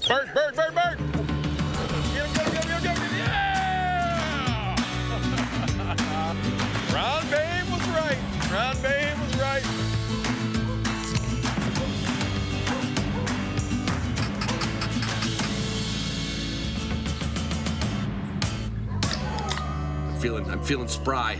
Bird, bird, bird, bird. Get him. Yeah! Ron Babe was right. Ron Babe was right. I'm feeling spry.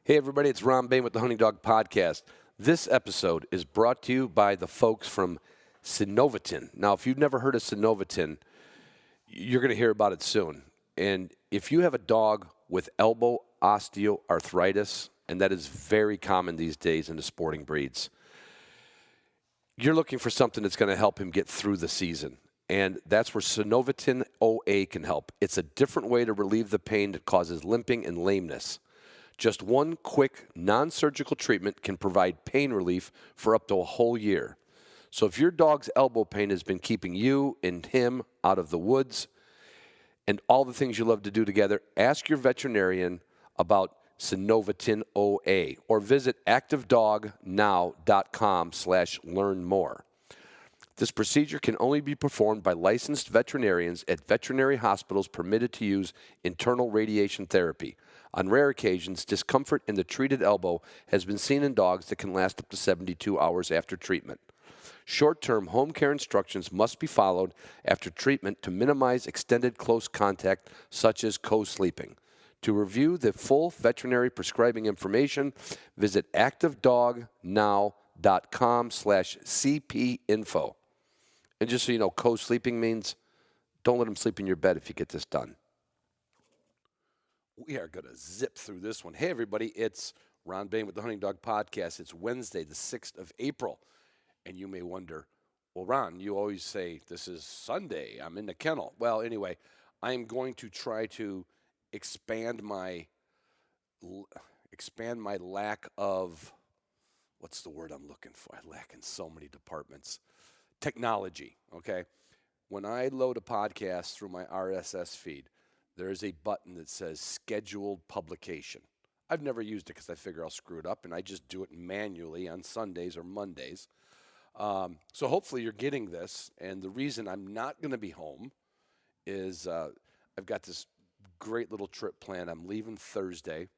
Hey everybody, it's Ron Bain with the Hunting Dog Podcast. This episode is brought to you by the folks from Synovitin. Now, if you've never heard of Synovitin, you're going to hear about it soon. And if you have a dog with elbow osteoarthritis, and that is very common these days in the sporting breeds, you're looking for something that's going to help him get through the season. And that's where Synovitin OA can help. It's a different way to relieve the pain that causes limping and lameness. Just one quick, non-surgical treatment can provide pain relief for up to a whole year. So if your dog's elbow pain has been keeping you and him out of the woods and all the things you love to do together, ask your veterinarian about Synovitin OA or visit activedognow.com/learn more. This procedure can only be performed by licensed veterinarians at veterinary hospitals permitted to use internal radiation therapy. On rare occasions, discomfort in the treated elbow has been seen in dogs that can last up to 72 hours after treatment. Short-term home care instructions must be followed after treatment to minimize extended close contact, such as co-sleeping. To review the full veterinary prescribing information, visit activedognow.com/cpinfo. And just so you know, co-sleeping means don't let him sleep in your bed if you get this done. We are going to zip through this one. Hey, everybody, it's Ron Bain with the Hunting Dog Podcast. It's Wednesday, the 6th of April. And you may wonder, well, Ron, you always say this is Sunday. I'm in the kennel. Well, anyway, I am going to try to expand my lack of, what's the word I'm looking for? I lack in so many departments. Technology, okay? When I load a podcast through my RSS feed, there is a button that says scheduled publication. I've never used it because I figure I'll screw it up, and I just do it manually on Sundays or Mondays. So hopefully you're getting this, and the reason I'm not going to be home is I've got this great little trip planned. I'm leaving Thursday,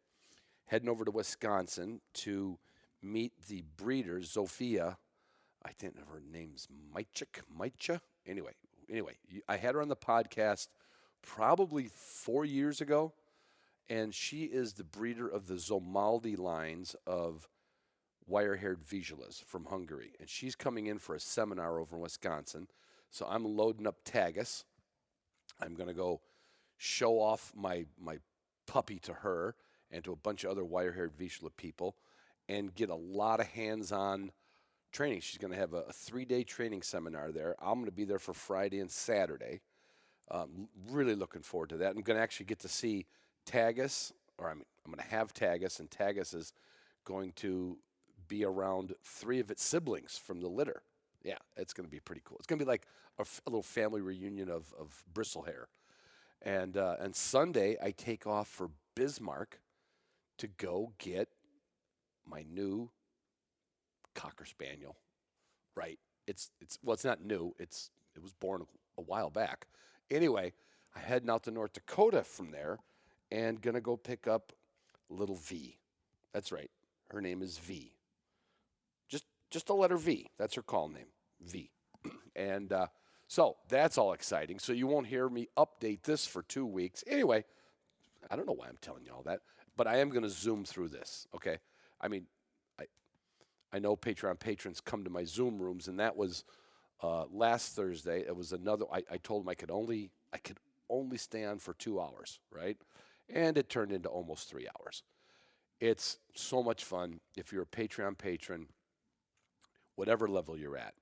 heading over to Wisconsin to meet the breeder, Zofia. I think her name's Maicha. Anyway, I had her on the podcast probably 4 years ago, and she is the breeder of the Zomaldi lines of wire-haired Vizslas from Hungary, and she's coming in for a seminar over in Wisconsin. So I'm loading up Tagus. I'm going to go show off my puppy to her and to a bunch of other wire-haired Vizsla people and get a lot of hands-on training. She's going to have a 3-day training seminar there. I'm going to be there for Friday and Saturday. Really looking forward to that. I'm going to actually get to see Tagus, or I'm going to have Tagus, and Tagus is going to be around 3 of its siblings from the litter. Yeah, it's going to be pretty cool. It's going to be like a little family reunion of bristle hair. And Sunday, I take off for Bismarck to go get my new Cocker Spaniel. Right. It's not new. It was born a while back. Anyway, I'm heading out to North Dakota from there and going to go pick up little V. That's right. Her name is V. Just the letter V. That's her call name, V. And so that's all exciting. So you won't hear me update this for 2 weeks. Anyway, I don't know why I'm telling you all that, but I am going to zoom through this, okay? I mean, I know Patreon patrons come to my Zoom rooms, and that was last Thursday. It was another. I told them I could only stay on for 2 hours, right? And it turned into almost 3 hours. It's so much fun. If you're a Patreon patron, whatever level you're at,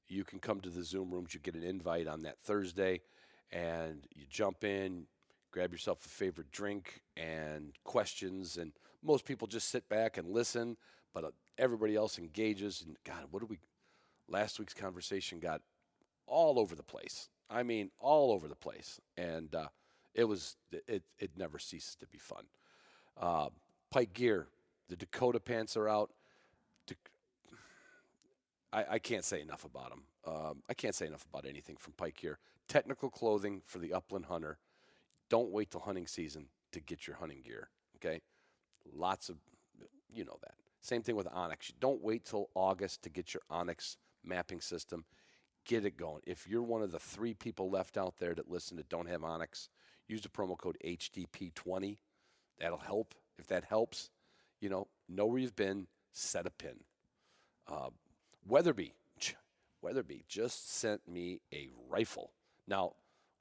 you can come to the Zoom rooms. You get an invite on that Thursday, and you jump in, grab yourself a favorite drink and questions, and most people just sit back and listen, but everybody else engages. And God, last week's conversation got all over the place. I mean, all over the place. And it never ceases to be fun. Pike Gear The Dakota pants are out. I can't say enough about them. I can't say enough about anything from Pike Gear. Technical clothing for the upland hunter. Don't wait till hunting season to get your hunting gear, okay? Lots of, you know that. Same thing with Onyx. Don't wait till August to get your Onyx mapping system. Get it going. If you're one of the 3 people left out there that listen that don't have Onyx, use the promo code HDP20. That'll help. If that helps, know where you've been, set a pin. Weatherby just sent me a rifle. Now,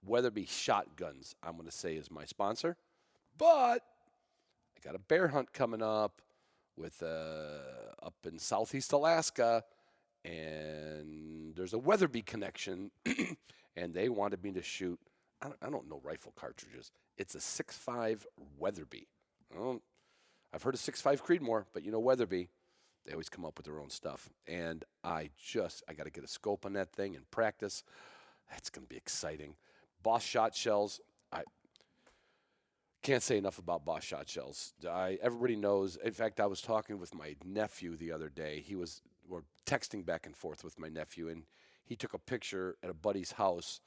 Weatherby Shotguns, I'm going to say, is my sponsor, but I got a bear hunt coming up with up in Southeast Alaska, and there's a Weatherby connection, and they wanted me to shoot. I don't know rifle cartridges. It's a 6.5 Weatherby. I've heard of 6.5 Creedmoor, but Weatherby, they always come up with their own stuff. And I got to get a scope on that thing and practice. That's going to be exciting. Boss shot shells. I can't say enough about Boss shot shells. Everybody knows. In fact, I was talking with my nephew the other day. We're texting back and forth with my nephew, and he took a picture at a buddy's house,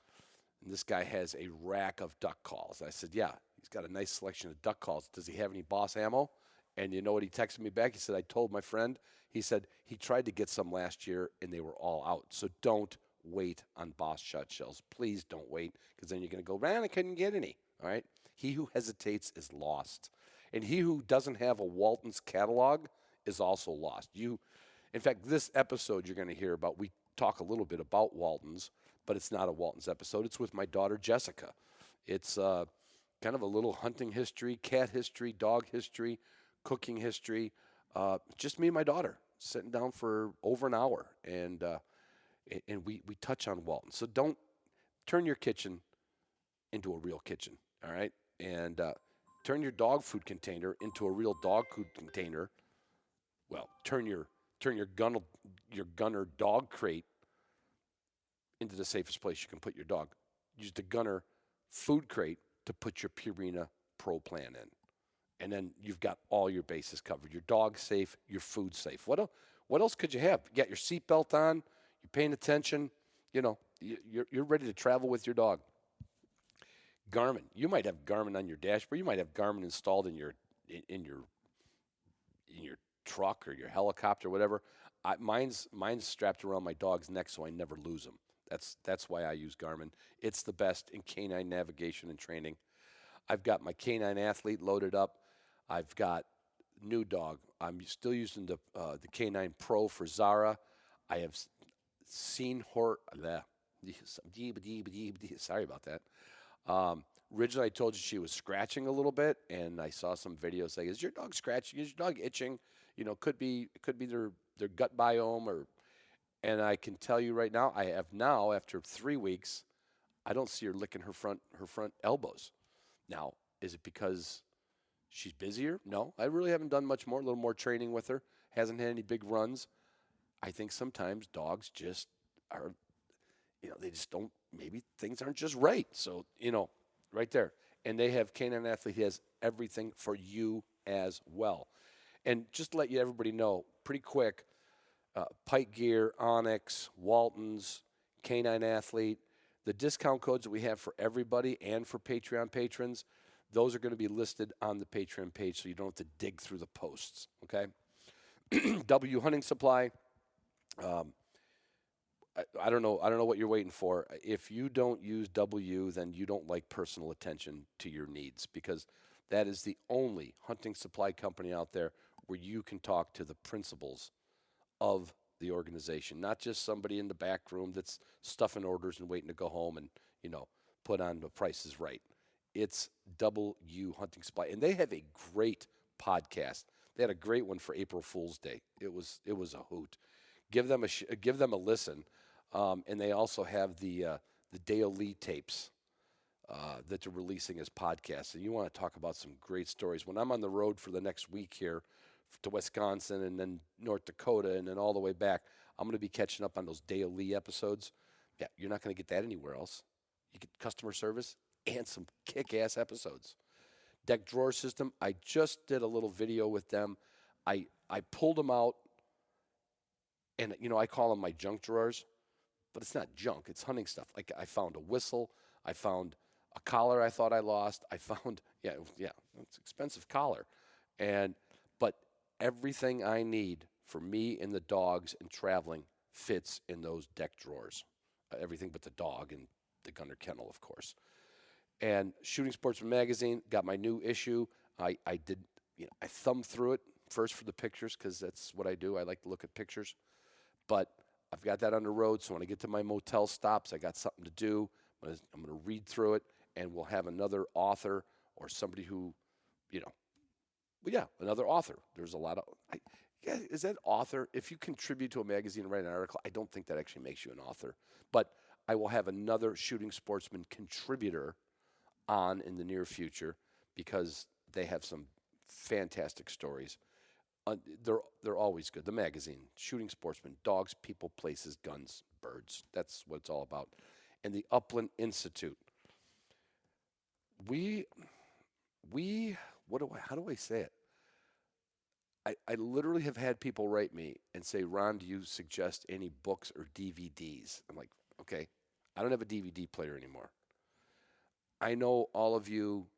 and this guy has a rack of duck calls. I said, yeah, he's got a nice selection of duck calls. Does he have any Boss ammo? And you know what he texted me back? He said, I told my friend, he said he tried to get some last year, and they were all out. So don't wait on Boss shot shells. Please don't wait, because then you're going to go, man, I couldn't get any. All right? He who hesitates is lost. And he who doesn't have a Walton's catalog is also lost. In fact, this episode you're going to hear about, we talk a little bit about Walton's, but it's not a Walton's episode. It's with my daughter, Jessica. It's kind of a little hunting history, cat history, dog history, cooking history. Just me and my daughter sitting down for over an hour, and we touch on Walton. So don't turn your kitchen into a real kitchen, all right? And turn your dog food container into a real dog food container. Well, turn your Gunner dog crate into the safest place you can put your dog. Use the Gunner food crate to put your Purina Pro Plan in. And then you've got all your bases covered. Your dog's safe, your food's safe. What else could you have? You got your seatbelt on, you're paying attention, you're ready to travel with your dog. Garmin. You might have Garmin on your dashboard. You might have Garmin installed in your truck or your helicopter, whatever. Mine's strapped around my dog's neck so I never lose him. That's why I use Garmin. It's the best in canine navigation and training. I've got my Canine Athlete loaded up. I've got new dog. I'm still using the Canine Pro for Zara. I have seen her. Sorry about that. Originally, I told you she was scratching a little bit, and I saw some videos saying, "Is your dog scratching? Is your dog itching?" Could be their gut biome, and I can tell you right now, I have now after 3 weeks, I don't see her licking her front elbows. Now, is it because she's busier? No, I really haven't done much more. A little more training with her. Hasn't had any big runs. I think sometimes dogs just are, they just don't. Maybe things aren't just right. So, right there. And they have Canine Athlete. He has everything for you as well. And just to let everybody know, pretty quick, Pike Gear, Onyx, Walton's, Canine Athlete, the discount codes that we have for everybody and for Patreon patrons, those are going to be listed on the Patreon page so you don't have to dig through the posts, okay? W Hunting Supply, I don't know what you're waiting for. If you don't use W, then you don't like personal attention to your needs, because that is the only hunting supply company out there where you can talk to the principals of the organization, not just somebody in the back room that's stuffing orders and waiting to go home and, put on the Price is Right. It's W Hunting Supply, and they have a great podcast. They had a great one for April Fool's Day. It was a hoot. Give them a listen. And they also have the Dale Lee tapes that they're releasing as podcasts. And you want to talk about some great stories. When I'm on the road for the next week here to Wisconsin and then North Dakota and then all the way back, I'm going to be catching up on those Dale Lee episodes. Yeah, you're not going to get that anywhere else. You get customer service and some kick-ass episodes. Deck Drawer System, I just did a little video with them I pulled them out, and I call them my junk drawers, but it's not junk. It's hunting stuff. Like I found a whistle. I found a collar I thought I lost. I found it's an expensive collar, but everything I need for me and the dogs and traveling fits in those deck drawers. Everything but the dog and the Gunner Kennel, of course. And Shooting Sportsman magazine got my new issue. I thumbed through it first for the pictures because that's what I do. I like to look at pictures. But I've got that on the road, so when I get to my motel stops, I got something to do. I'm going to read through it, and we'll have another author or somebody who, another author. There's a lot of, is that author? If you contribute to a magazine and write an article, I don't think that actually makes you an author. But I will have another Shooting Sportsman contributor on in the near future because they have some fantastic stories. They're always good. The magazine, Shooting Sportsman, dogs, people, places, guns, birds. That's what it's all about. And the Upland Institute. How do I say it? I literally have had people write me and say, Ron, do you suggest any books or DVDs? I'm like, okay, I don't have a DVD player anymore. I know all of you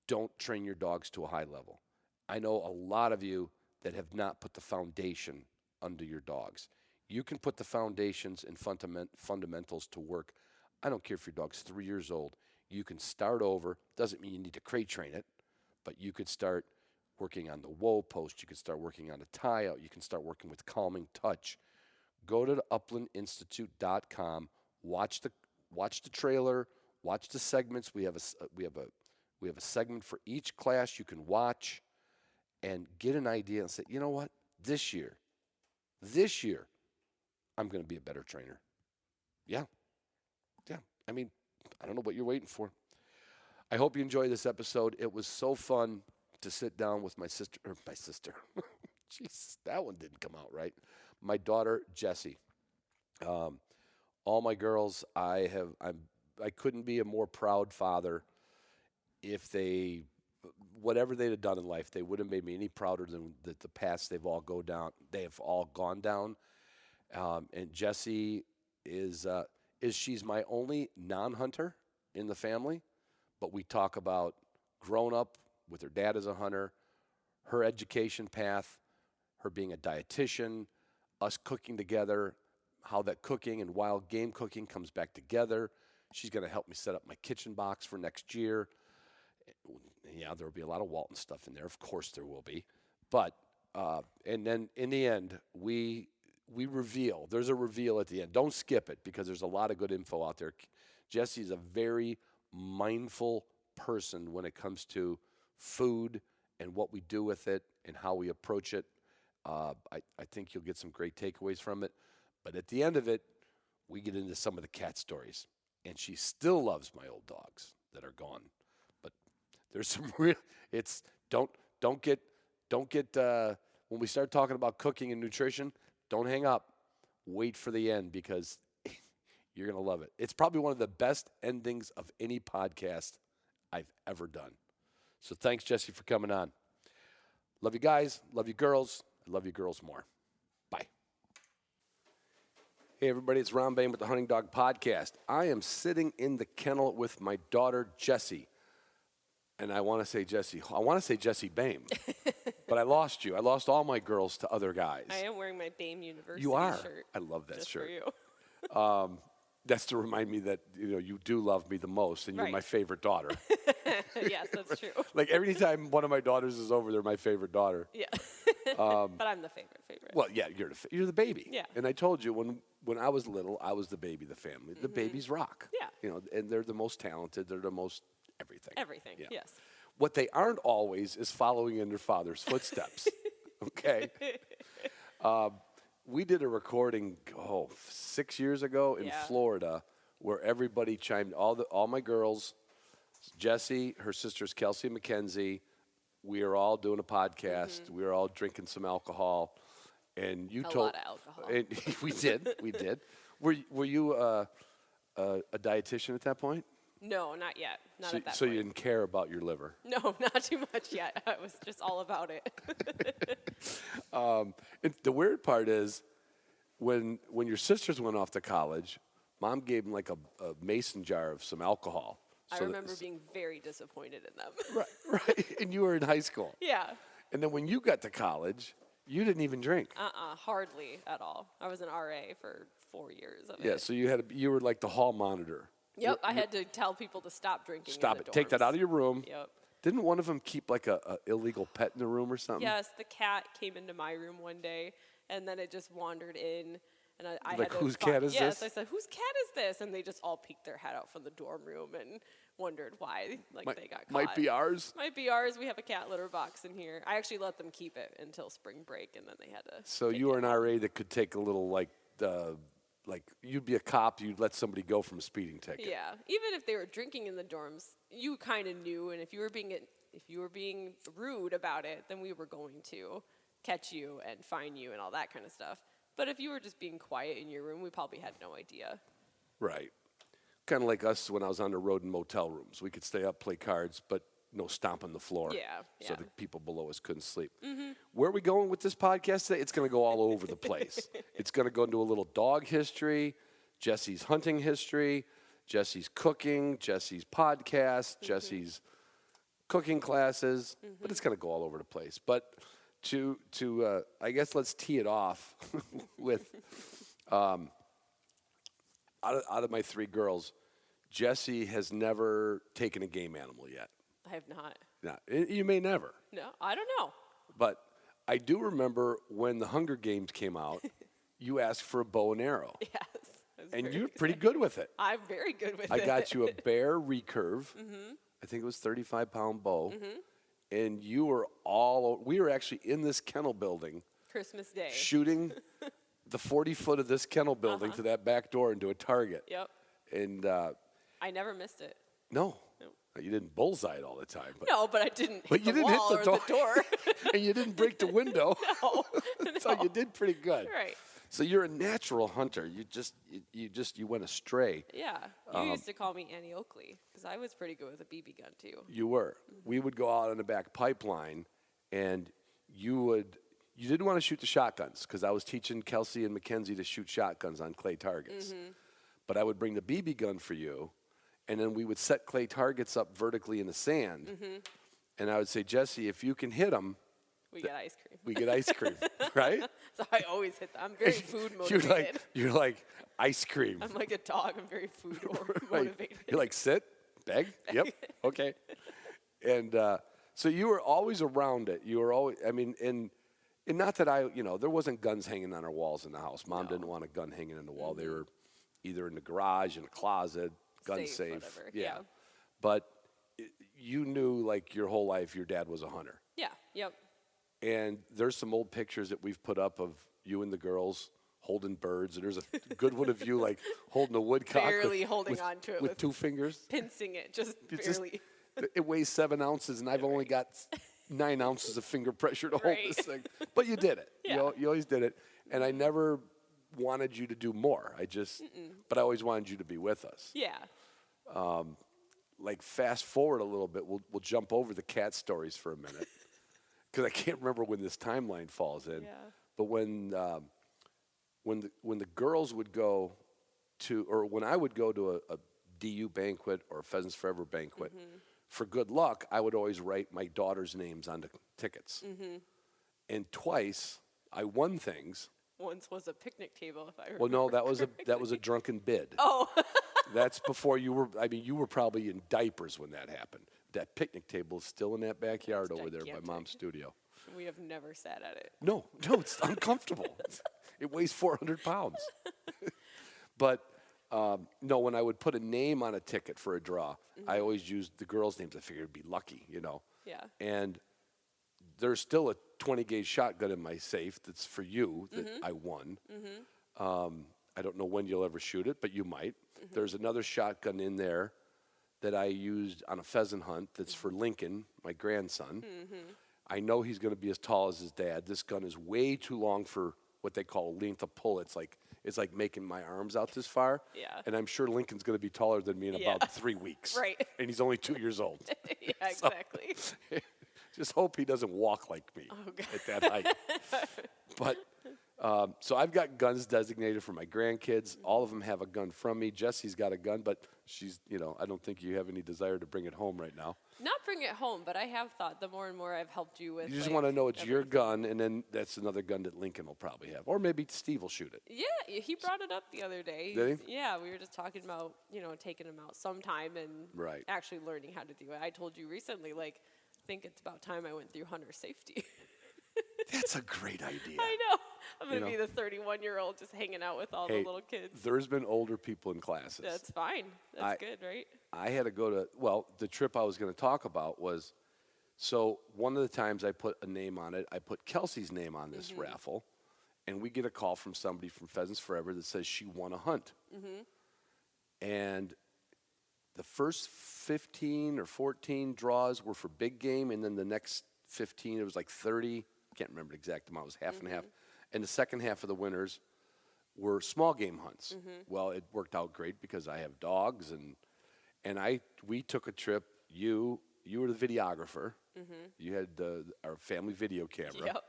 don't train your dogs to a high level. I know a lot of you that have not put the foundation under your dogs. You can put the foundations and fundamentals to work. I don't care if your dog's 3 years old. You can start over. Doesn't mean you need to crate train it, but you could start working on the whoa post. You can start working on a tie out. You can start working with calming touch. Go to the uplandinstitute.com. Watch the trailer. Watch the segments. We have a segment for each class you can watch and get an idea and say, you know what? This year, I'm going to be a better trainer. Yeah. I mean, I don't know what you're waiting for. I hope you enjoyed this episode. It was so fun to sit down with my sister. Jeez, that one didn't come out right. My daughter, Jessi. All my girls, I couldn't be a more proud father. If whatever they'd have done in life, they wouldn't have made me any prouder than the paths they've all gone down. And Jessi she's my only non-hunter in the family, but we talk about growing up with her dad as a hunter, her education path, her being a dietitian, us cooking together, how that cooking and wild game cooking comes back together. She's going to help me set up my kitchen box for next year. Yeah, there will be a lot of Walton stuff in there. Of course there will be. But, and then in the end, we reveal. There's a reveal at the end. Don't skip it because there's a lot of good info out there. Jessi's a very mindful person when it comes to food and what we do with it and how we approach it. I think you'll get some great takeaways from it. But at the end of it, we get into some of the cat stories. And she still loves my old dogs that are gone. But there's some real, don't get, when we start talking about cooking and nutrition, don't hang up. Wait for the end because you're going to love it. It's probably one of the best endings of any podcast I've ever done. So thanks, Jessi, for coming on. Love you guys. Love you girls. I love you girls more. Bye. Hey, everybody. It's Ron Bain with the Hunting Dog Podcast. I am sitting in the kennel with my daughter, Jessi. And I want to say Jessi Bain. But I lost you. I lost all my girls to other guys. I am wearing my BAME University You are. shirt. I love that just shirt. For you. That's to remind me that you do love me the most, and you're my favorite daughter. Yes, that's true. Like every time one of my daughters is over, they're my favorite daughter. Yeah. But I'm the favorite. Well, yeah, you're the baby. Yeah. And I told you when I was little, I was the baby of the family. The babies rock. Yeah. And they're the most talented. They're the most everything. Everything. Yeah. Yes. What they aren't always is following in their father's footsteps. Okay. We did a recording 6 years ago in Florida where everybody chimed, all my girls, Jessi, her sisters Kelsey and Mackenzie, we are all doing a podcast. We are all drinking some alcohol. And you a told lot of alcohol. And we did. Were you a dietitian at that point? No, not yet. Not So, at that so point. you didn't care about your liver. No, not too much yet. I was just all about it. The weird part is when your sisters went off to college, Mom gave them like a mason jar of some alcohol. I So remember being very disappointed in them. right, and you were in high school. Yeah. And then when you got to college, you didn't even drink. Hardly at all. I was an RA for 4 years of Yeah, it. so you were like the hall monitor. Yep, I had to tell people to stop drinking. Stop in it. the Take that dorms. out of your room. Yep. Didn't one of them keep like a illegal pet in the room or something? Yes, the cat came into my room one day, and then it just wandered in, and I Like, had to whose find- cat is yes, this? I said, whose cat is this? And they just all peeked their head out from the dorm room and wondered why, they got caught. Might be ours. Might be ours. We have a cat litter box in here. I actually let them keep it until spring break, and then they had to. So take you were it an home. RA that could take a little like you'd be a cop, you'd let somebody go from a speeding ticket. Yeah, even if they were drinking in the dorms, you kind of knew, and if you were being rude about it, then we were going to catch you and fine you and all that kind of stuff. But if you were just being quiet in your room, we probably had no idea. Right. Kind of like us when I was on the road in motel rooms. We could stay up, play cards, but no stomping the floor. Yeah, So yeah. the people below us couldn't sleep. Where are we going with this podcast today? It's going to go all over the place. It's going to go into a little dog history, Jessi's hunting history, Jessi's cooking, Jessi's podcast, Jessi's cooking classes, but it's going to go all over the place. But to I guess let's tee it off with out of my three girls, Jessi has never taken a game animal yet. I have not. Now, you may never, No, I don't know. but I do remember when the Hunger Games came out, you asked for a bow and arrow, Yes. I was and very you're excited. pretty good with it. I'm very good with I it. got you a bear recurve. I think it was 35-pound bow, and you were we were actually in this kennel building Christmas Day. shooting the 40-foot of this kennel building to that back door into a target. Yep. And I never missed it. no, Nope. you didn't bullseye it all the time. But, No, but I didn't but hit you the didn't wall hit the or the door. and you didn't break the window. No. So you did pretty good. Right. So you're a natural hunter. You went astray. Yeah. You used to call me Annie Oakley because I was pretty good with a BB gun too. You were. We would go out on the back pipeline, and you didn't want to shoot the shotguns because I was teaching Kelsey and Mackenzie to shoot shotguns on clay targets. But I would bring the BB gun for you, and then we would set clay targets up vertically in the sand. And I would say, Jessi, if you can hit them, We get ice cream. we get ice cream, right? So I always hit them. I'm very food motivated. You're like ice cream. I'm like a dog. I'm very food Right. motivated. You're like, sit, beg, yep, okay. And so you were always around it. You were always, I mean, and not that there wasn't guns hanging on our walls in the house. Mom didn't want a gun hanging in the wall. They were either in the garage, in a closet, gun safe. Whatever. Yeah. But you knew like your whole life your dad was a hunter. Yeah. Yep. And there's some old pictures that we've put up of you and the girls holding birds. And there's a good one of you like holding a woodcock. Barely holding on to it with with 2 fingers. Pincing it, just It's just- barely. It weighs 7 ounces, and I've only got 9 ounces of finger pressure to hold Right. this thing. But you did it. Yeah. You always did it. And I never wanted you to do more. But I always wanted you to be with us. Yeah. Like fast forward a little bit, we'll jump over the cat stories for a minute, because I can't remember when this timeline falls in. Yeah. But when the girls would go to, or when I would go to a DU banquet or a Pheasants Forever banquet, for good luck, I would always write my daughter's names on the tickets. And twice I won things. Once was a picnic table, if I remember. Well, no, that was a drunken bid. Oh. That's before you were probably in diapers when that happened. That picnic table is still in that backyard That's over there by gigantic. Mom's studio. We have never sat at it. No, it's uncomfortable. It weighs 400 pounds. But no, when I would put a name on a ticket for a draw, I always used the girls' names. I figured it'd be lucky, Yeah. And there's still a 20-gauge shotgun in my safe that's for you that I won. I don't know when you'll ever shoot it, but you might. There's another shotgun in there that I used on a pheasant hunt that's for Lincoln, my grandson. I know he's going to be as tall as his dad. This gun is way too long for what they call a length of pull. It's like it's like making my arms out this far. Yeah. And I'm sure Lincoln's going to be taller than me in Yeah. about 3 weeks. Right. And he's only 2 years old. Yeah, So, exactly. just hope he doesn't walk like me at that height. But so I've got guns designated for my grandkids. All of them have a gun from me. Jessi's got a gun, but she's, I don't think you have any desire to bring it home right now. Not bring it home, but I have thought the more and more I've helped you with. You just like, want to know it's your everything. gun, and then that's another gun that Lincoln will probably have. Or maybe Steve will shoot it. Yeah, he brought it up the other day. Did he? Yeah, we were just talking about, taking him out sometime and Right. actually learning how to do it. I told you recently, I think it's about time I went through hunter safety. That's a great idea. I know. I'm going to be the 31-year-old just hanging out with all the little kids. There's been older people in classes. That's fine. That's good, right? I had to go to, the trip I was going to talk about was, so one of the times I put a name on it, I put Kelsey's name on this raffle, and we get a call from somebody from Pheasants Forever that says she won a hunt. And the first 15 or 14 draws were for big game, and then the next 15, it was like 30, I can't remember the exact amount, it was half and half. And the second half of the winners were small game hunts. Well, it worked out great because I have dogs, and we took a trip. You were the videographer. You had our family video camera.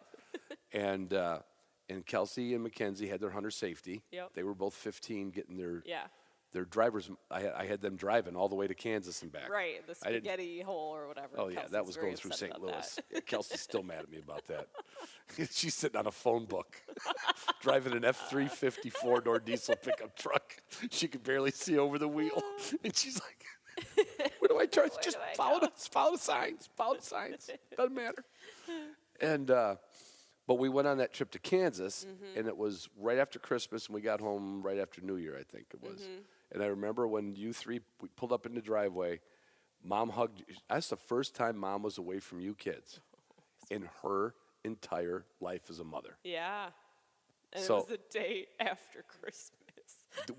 Yep. And Kelsey and Mackenzie had their hunter safety. Yep. They were both 15 getting their Yeah. drivers. I had them driving all the way to Kansas and back. Right, the spaghetti hole or whatever. Oh, yeah, Kelsey's that was very going through upset St. about Louis. that. Yeah, Kelsey's still mad at me about that. She's sitting on a phone book, driving an F-350 four-door diesel pickup truck. She could barely see over the wheel. And she's like, where do I turn? Just do I follow go? the signs. Follow the signs. Doesn't matter. And but we went on that trip to Kansas, and it was right after Christmas, and we got home right after New Year, I think it was. And I remember when you three, we pulled up in the driveway, Mom hugged you. That's the first time Mom was away from you kids in her entire life as a mother. Yeah. And So- it was the day after Christmas.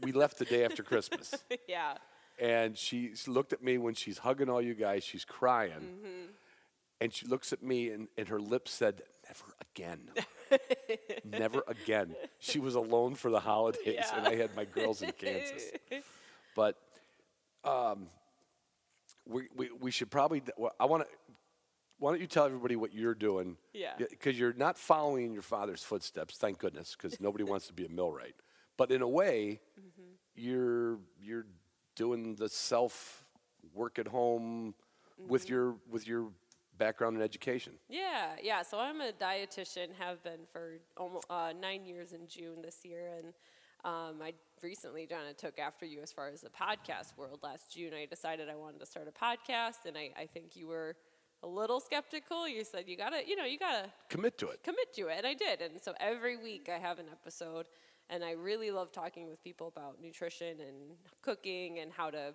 We left the day after Christmas. Yeah. And she looked at me when she's hugging all you guys, she's crying. And she looks at me, and her lips said, never again. Never again. She was alone for the holidays, and I had my girls in Kansas. But we should probably, why don't you tell everybody what you're doing? Yeah. Because you're not following in your father's footsteps, thank goodness, because nobody wants to be a millwright. But in a way, you're doing the self work at home with your background in education. Yeah. So I'm a dietitian, have been for almost 9 years in June this year, and I recently kind of took after you as far as the podcast world. Last June, I decided I wanted to start a podcast, and I think you were a little skeptical. You said you gotta Commit to it. and I did. And so every week I have an episode, and I really love talking with people about nutrition and cooking and how to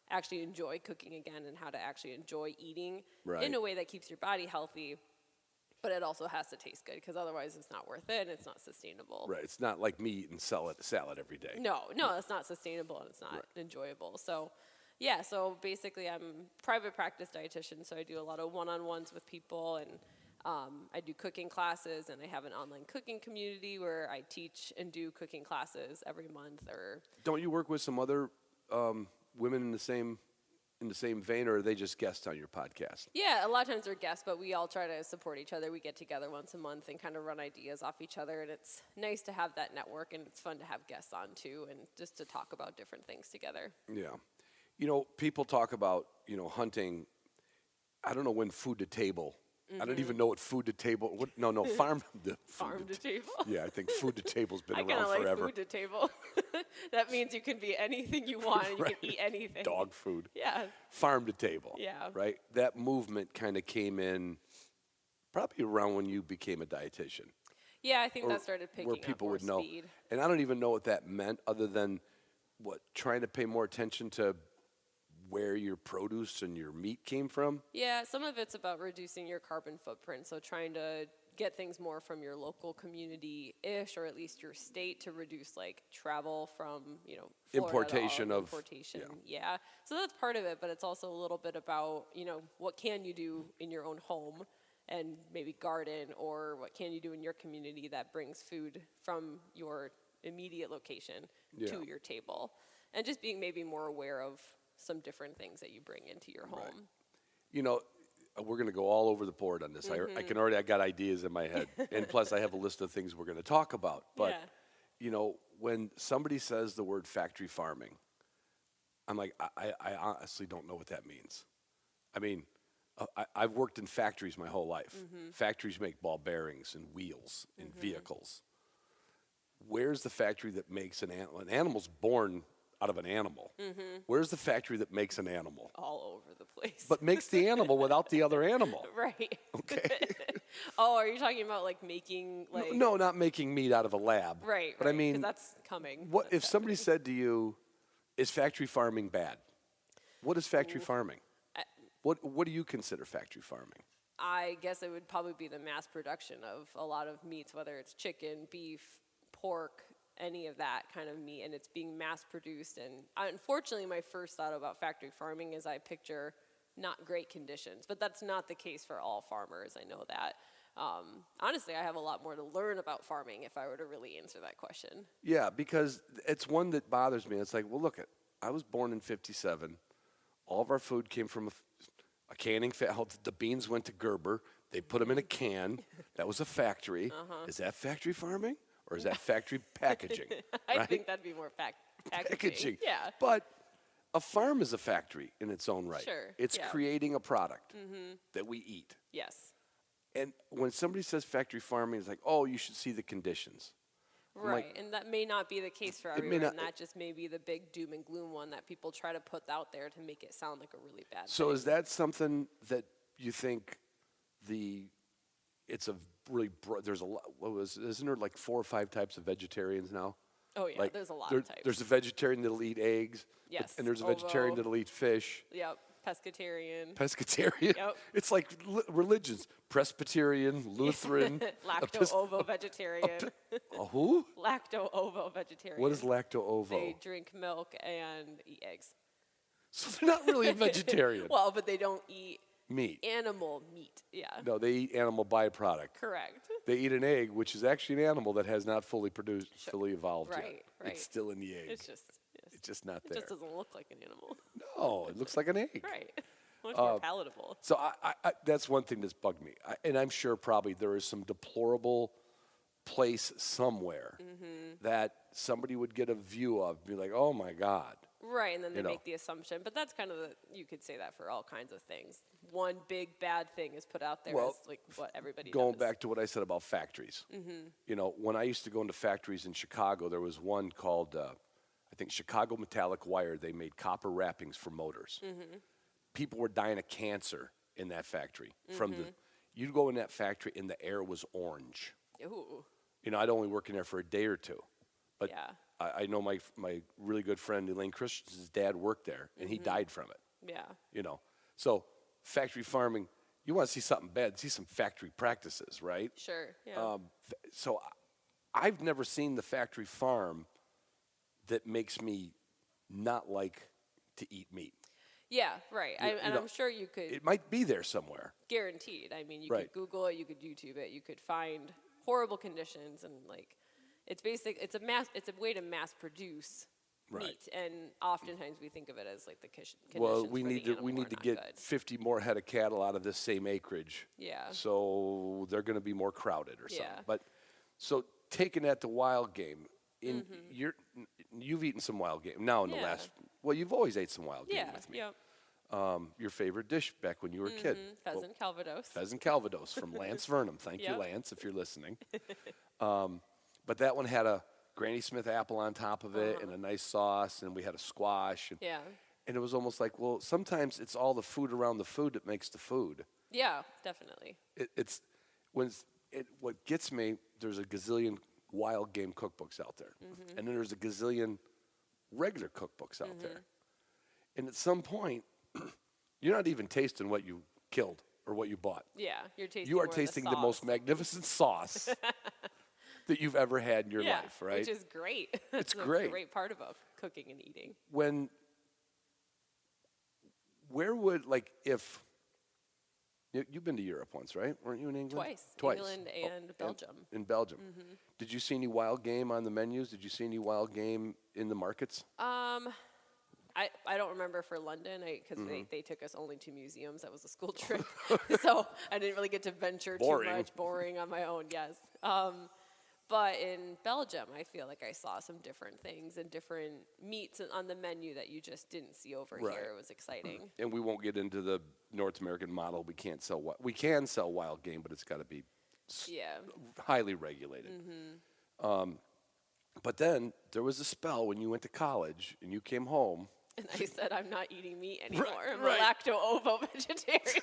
actually enjoy cooking again and how to actually enjoy eating in a way that keeps your body healthy, but it also has to taste good, because otherwise it's not worth it and it's not sustainable. Right. It's not like me eating salad every day. No, it's not sustainable and it's not enjoyable. So, so basically I'm a private practice dietitian, so I do a lot of one-on-ones with people, and I do cooking classes, and I have an online cooking community where I teach and do cooking classes every month. Or Don't you work with some other women in the same vein, or are they just guests on your podcast? yeah, a lot of times they're guests, but we all try to support each other. We get together once a month and kind of run ideas off each other, and it's nice to have that network, and it's fun to have guests on too, and just to talk about different things together. Yeah. People talk about, hunting. I don't know when food to table. I don't even know what food to table. Farm to Farm to table. Yeah, I think food to table's been I around kind of like forever. food to table. That means you can be anything you want, and you can eat anything. Dog food. Yeah. Farm to table. Yeah. Right? That movement kind of came in probably around when you became a dietitian. Yeah, I think that started picking where people up more would know. speed. And I don't even know what that meant, other than trying to pay more attention to where your produce and your meat came from. Yeah, some of it's about reducing your carbon footprint, so trying to get things more from your local community-ish, or at least your state, to reduce travel from Florida Importation of importation. Yeah, so that's part of it, but it's also a little bit about what can you do in your own home and maybe garden, or what can you do in your community that brings food from your immediate location Yeah. to your table. And just being maybe more aware of some different things that you bring into your home. You know, we're going to go all over the board on this. I got ideas in my head. And plus, I have a list of things we're going to talk about. But, Yeah. you know, when somebody says the word factory farming, I'm like, I honestly don't know what that means. I mean, I've worked in factories my whole life. Factories make ball bearings and wheels and vehicles. Where's the factory that makes an animal? An animal's born out of an animal. Where's the factory that makes an animal? All over the place. But makes the animal without the other animal. right. Okay. Oh, are you talking about like making like No, not making meat out of a lab. Right. But I 'cause mean, that's coming. what That's if somebody said to you, "Is factory farming bad?" What is factory farming? What do you consider factory farming? I guess it would probably be the mass production of a lot of meats, whether it's chicken, beef, pork, any of that kind of meat, and it's being mass produced. And unfortunately, my first thought about factory farming is I picture not great conditions, but that's not the case for all farmers. I know that. Honestly, I have a lot more to learn about farming if I were to really answer that question. Yeah, because it's one that bothers me. It's like, well, look, I was born in '57. All of our food came from a canning the beans went to Gerber. They put them in a can. That was a factory. Is that factory farming or is that factory packaging? I right? think that'd be more packaging. Yeah. But a farm is a factory in its own right. Sure, It's yeah. creating a product that we eat. Yes. And when somebody says factory farming, it's like, oh, you should see the conditions. I'm Right, like, and that may not be the case for It may everyone. not- And that just may be the big doom and gloom one that people try to put out there to make it sound like a really bad so thing. is that something that you think it's a really there's a lot, isn't there like 4 or 5 types of vegetarians now? Oh yeah, Like, there's a lot of types. There's a vegetarian that'll eat eggs. Yes, And there's a vegetarian ovo. that'll eat fish. Yep, pescatarian. Pescatarian. Yep. It's like religions. Presbyterian, Lutheran. Lacto-ovo vegetarian. A who? Lacto-ovo vegetarian. What is lacto-ovo? They drink milk and eat eggs. So they're not really a vegetarian. Well, but they don't eat Meat. animal meat. Yeah, No, they eat animal byproduct. correct. They eat an egg, which is actually an animal that has not fully produced, fully evolved yet. Right, right. It's still in the egg. It's just, yes. It's just not It there. just doesn't look like an animal. No, it looks like an egg. Right. Much more palatable. So I that's one thing that's bugged me. And I'm sure probably there is some deplorable place somewhere that somebody would get a view of, be like, oh my God. Right, and then they know. make the assumption. But that's kind of you could say that for all kinds of things. One big bad thing is put out there Well, as like what everybody Going does. back to what I said about factories. You know, when I used to go into factories in Chicago, there was one called, I think, Chicago Metallic Wire. They made copper wrappings for motors. People were dying of cancer in that factory. You'd go in that factory and the air was orange. Ooh, You know, I'd only work in there for a day or two. But yeah, I know my really good friend Elaine Christensen's dad worked there, and he died from it. yeah, You know, so factory farming. You want to see something bad? See some factory practices, right? sure, yeah. So I've never seen the factory farm that makes me not like to eat meat. Yeah, right. you know, I'm sure you could, It might be there somewhere. guaranteed. I mean, you Right. could Google it, you could YouTube it, you could find horrible conditions, and like, it's a way to mass produce Right. meat, and oftentimes we think of it as like the conditions. Well, for we the need to animal are not get good. 50 more head of cattle out of this same acreage. Yeah. So they're going to be more crowded or something. Yeah. But so taking that to wild game, you've eaten some wild game now in the Yeah. last. Well, you've always ate some wild game Yeah, with me. yep. Your favorite dish back when you were a kid. Pheasant Calvados. Pheasant Calvados from Lance Vernum. Thank you, Yep. Lance, if you're listening. But that one had a Granny Smith apple on top of it and a nice sauce, and we had a squash. And, Yeah. and it was almost like, well, sometimes it's all the food around the food that makes the food. Yeah, definitely. What gets me, there's a gazillion wild game cookbooks out there. And then there's a gazillion regular cookbooks out there. And at some point, you're not even tasting what you killed or what you bought. Yeah, you're tasting. You are more tasting the sauce. most magnificent sauce that you've ever had in your yeah, life, right? Which is great. It's a great. great part about cooking and eating. Where would, like, if, You've been to Europe once, right? Weren't you in England? Twice. England and Belgium. In Belgium. Did you see any wild game on the menus? Did you see any wild game in the markets? I don't remember for London because they took us only to museums. That was a school trip, so I didn't really get to venture too much. Boring on my own, yes. But in Belgium, I feel like I saw some different things and different meats on the menu that you just didn't see over here. It was exciting. And we won't get into the North American model. We can sell wild game, but it's got to be highly regulated. But then there was a spell when you went to college and you came home. And I said, I'm not eating meat anymore. I'm a lacto-ovo vegetarian.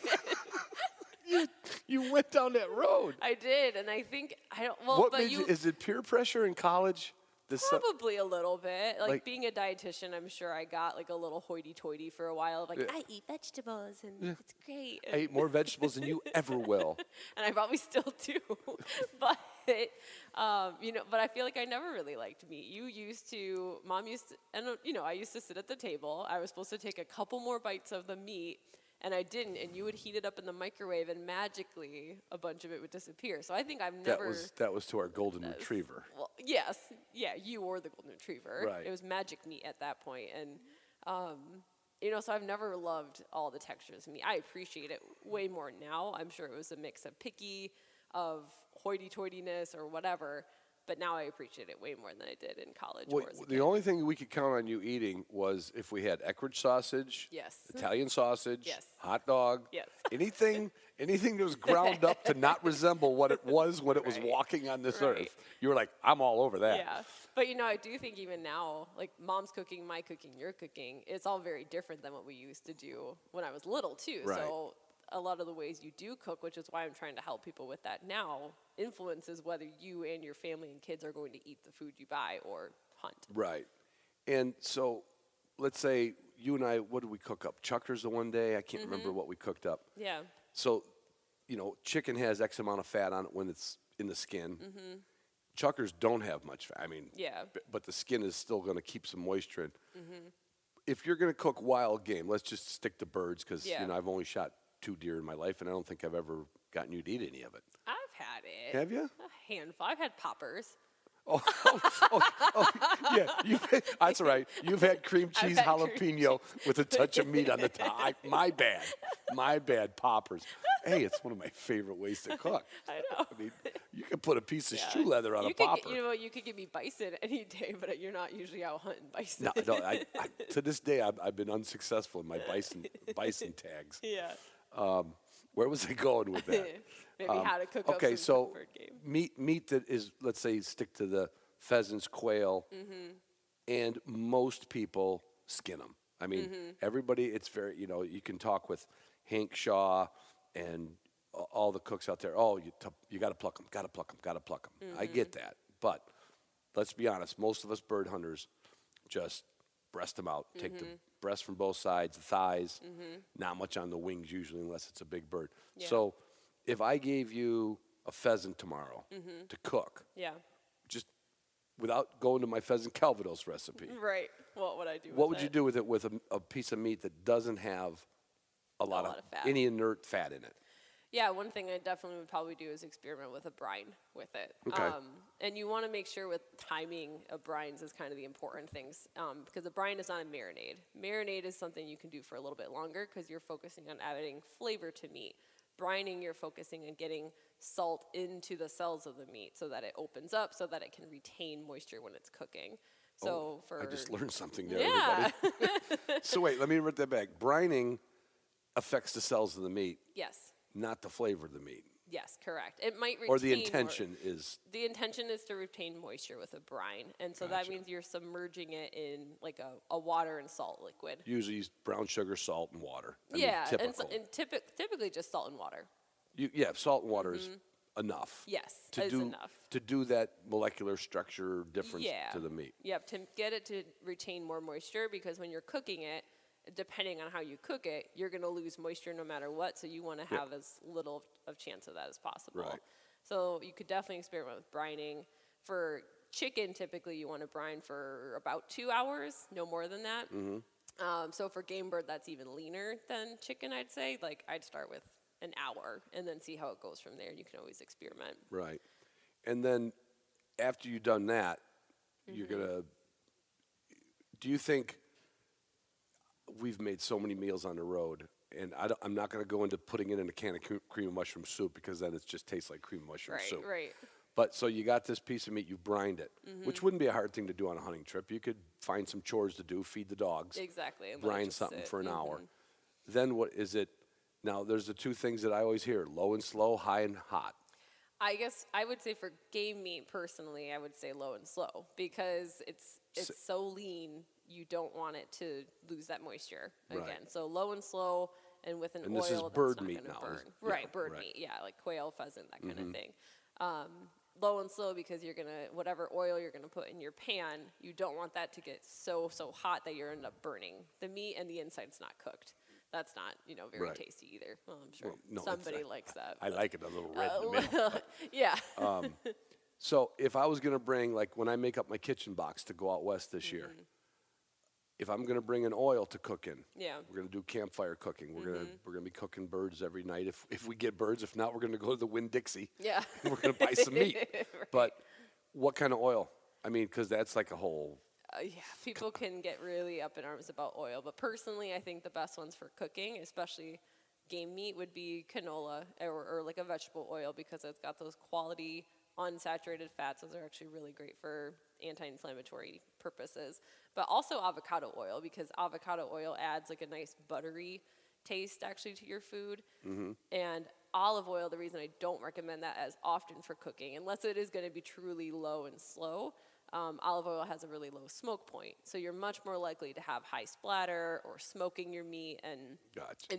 You went down that road. I did, and I think I don't. Well, What but made you? Is it peer pressure in college? Probably a little bit. Like being a dietitian, I'm sure I got like a little hoity-toity for a while. Like I eat vegetables, and it's great. I eat more vegetables than you ever will. And I probably still do. But but I feel like I never really liked meat. Mom used to, and I used to sit at the table. I was supposed to take a couple more bites of the meat. And I didn't, and you would heat it up in the microwave, and magically a bunch of it would disappear. So I think I've never. That was to our golden retriever. Well, yes, you or the golden retriever. Right. It was magic meat at that point, and so I've never loved all the textures of meat. I appreciate it way more now. I'm sure it was a mix of picky, of hoity-toityness, or whatever. But now I appreciate it way more than I did in college. Well, the only thing we could count on you eating was if we had Eckrich sausage, Italian sausage, hot dog, anything that was ground up to not resemble what it was when it was walking on this earth. You were like, I'm all over that. Yeah. But, I do think even now, like Mom's cooking, my cooking, your cooking, it's all very different than what we used to do when I was little, too. Right. So a lot of the ways you do cook, which is why I'm trying to help people with that now, influences whether you and your family and kids are going to eat the food you buy or hunt. Right. And so let's say you and I, what did we cook up? Chuckers the one day? I can't remember what we cooked up. Yeah. So, chicken has X amount of fat on it when it's in the skin. Chuckers don't have much fat. I mean, but the skin is still going to keep some moisture in. If you're going to cook wild game, let's just stick to birds because, I've only shot 2 deer in my life, and I don't think I've ever gotten you to eat any of it. I've had it. Have you? A handful. I've had poppers. Yeah. That's all right. You've had cream cheese jalapeno with a touch of meat on the top. My bad. Poppers. Hey, it's one of my favorite ways to cook. I know. I mean, you can put a piece of shoe leather on a popper. You could give me bison any day, but you're not usually out hunting bison. No. To this day, I've been unsuccessful in my bison tags. Yeah. Where was I going with that? Maybe how to cook up some bird game. Meat that is, let's say, stick to the pheasants, quail, and most people skin them. I mean, everybody, it's very, you can talk with Hank Shaw and all the cooks out there. Oh, you got to pluck them, got to pluck them. I get that. But let's be honest, most of us bird hunters just breast them out, take the breast from both sides, the thighs, not much on the wings usually unless it's a big bird. Yeah. So if I gave you a pheasant tomorrow to cook, just without going to my pheasant Calvados recipe. Right. What would I do with it? What would you do with it with a piece of meat that doesn't have a lot of fat. Any inert fat in it? Yeah, one thing I definitely would probably do is experiment with a brine with it. Okay. And you want to make sure with timing of brines is kind of the important things because a brine is not a marinade. Marinade is something you can do for a little bit longer because you're focusing on adding flavor to meat. Brining, you're focusing on getting salt into the cells of the meat so that it opens up so that it can retain moisture when it's cooking. So I just learned something there, everybody. So wait, let me read that back. Brining affects the cells of the meat. Yes. Not the flavor of the meat. Yes, correct. It might retain. Or the intention is. The intention is to retain moisture with a brine, and so that means you're submerging it in like a water and salt liquid. Usually brown sugar, salt, and water. And typically just salt and water. Salt and water is enough. Yes, enough to do that molecular structure difference to the meat. Yep, to get it to retain more moisture because when you're cooking it, depending on how you cook it, you're going to lose moisture no matter what, so you want to have as little of chance of that as possible. Right. So you could definitely experiment with brining. For chicken, typically you want to brine for about 2 hours, no more than that. So for game bird, that's even leaner than chicken, I'd say. Like I'd start with an hour and then see how it goes from there. You can always experiment. Right. And then after you've done that, you're going to, do you think, we've made so many meals on the road, and I'm not going to go into putting it in a can of cream of mushroom soup because then it just tastes like cream of mushroom soup. Right. But so you got this piece of meat, you brined it, which wouldn't be a hard thing to do on a hunting trip. You could find some chores to do, feed the dogs. Exactly. And brine something for an hour. Then what is it? Now, there's the two things that I always hear, low and slow, high and hot. I guess I would say for game meat, personally, I would say low and slow because it's so lean, you don't want it to lose that moisture again. Right. So low and slow, and with an And oil this is that's bird not meat gonna now, burn. yeah, Right, bird right. meat, yeah, like quail, pheasant, that kind of thing. Low and slow because you're gonna, whatever oil you're gonna put in your pan, you don't want that to get so hot that you end up burning the meat and the inside's not cooked. That's not, very Right. tasty either. Well, I'm sure Well, no, it's somebody not. likes that. I like it a little red in the middle. But, yeah. So if I was going to bring, like when I make up my kitchen box to go out west this year, if I'm going to bring an oil to cook in, Yeah. we're going to do campfire cooking. We're going to be cooking birds every night if we get birds. If not, we're going to go to the Winn-Dixie. Yeah. And we're going to buy some meat. Right. But what kind of oil? I mean, because that's like a whole. Yeah, people can get really up in arms about oil, but personally, I think the best ones for cooking, especially game meat, would be canola or like a vegetable oil because it's got those quality unsaturated fats. Those are actually really great for anti-inflammatory purposes. But also avocado oil because avocado oil adds like a nice buttery taste actually to your food. And olive oil, the reason I don't recommend that as often for cooking, unless it is going to be truly low and slow, olive oil has a really low smoke point. So you're much more likely to have high splatter or smoking your meat and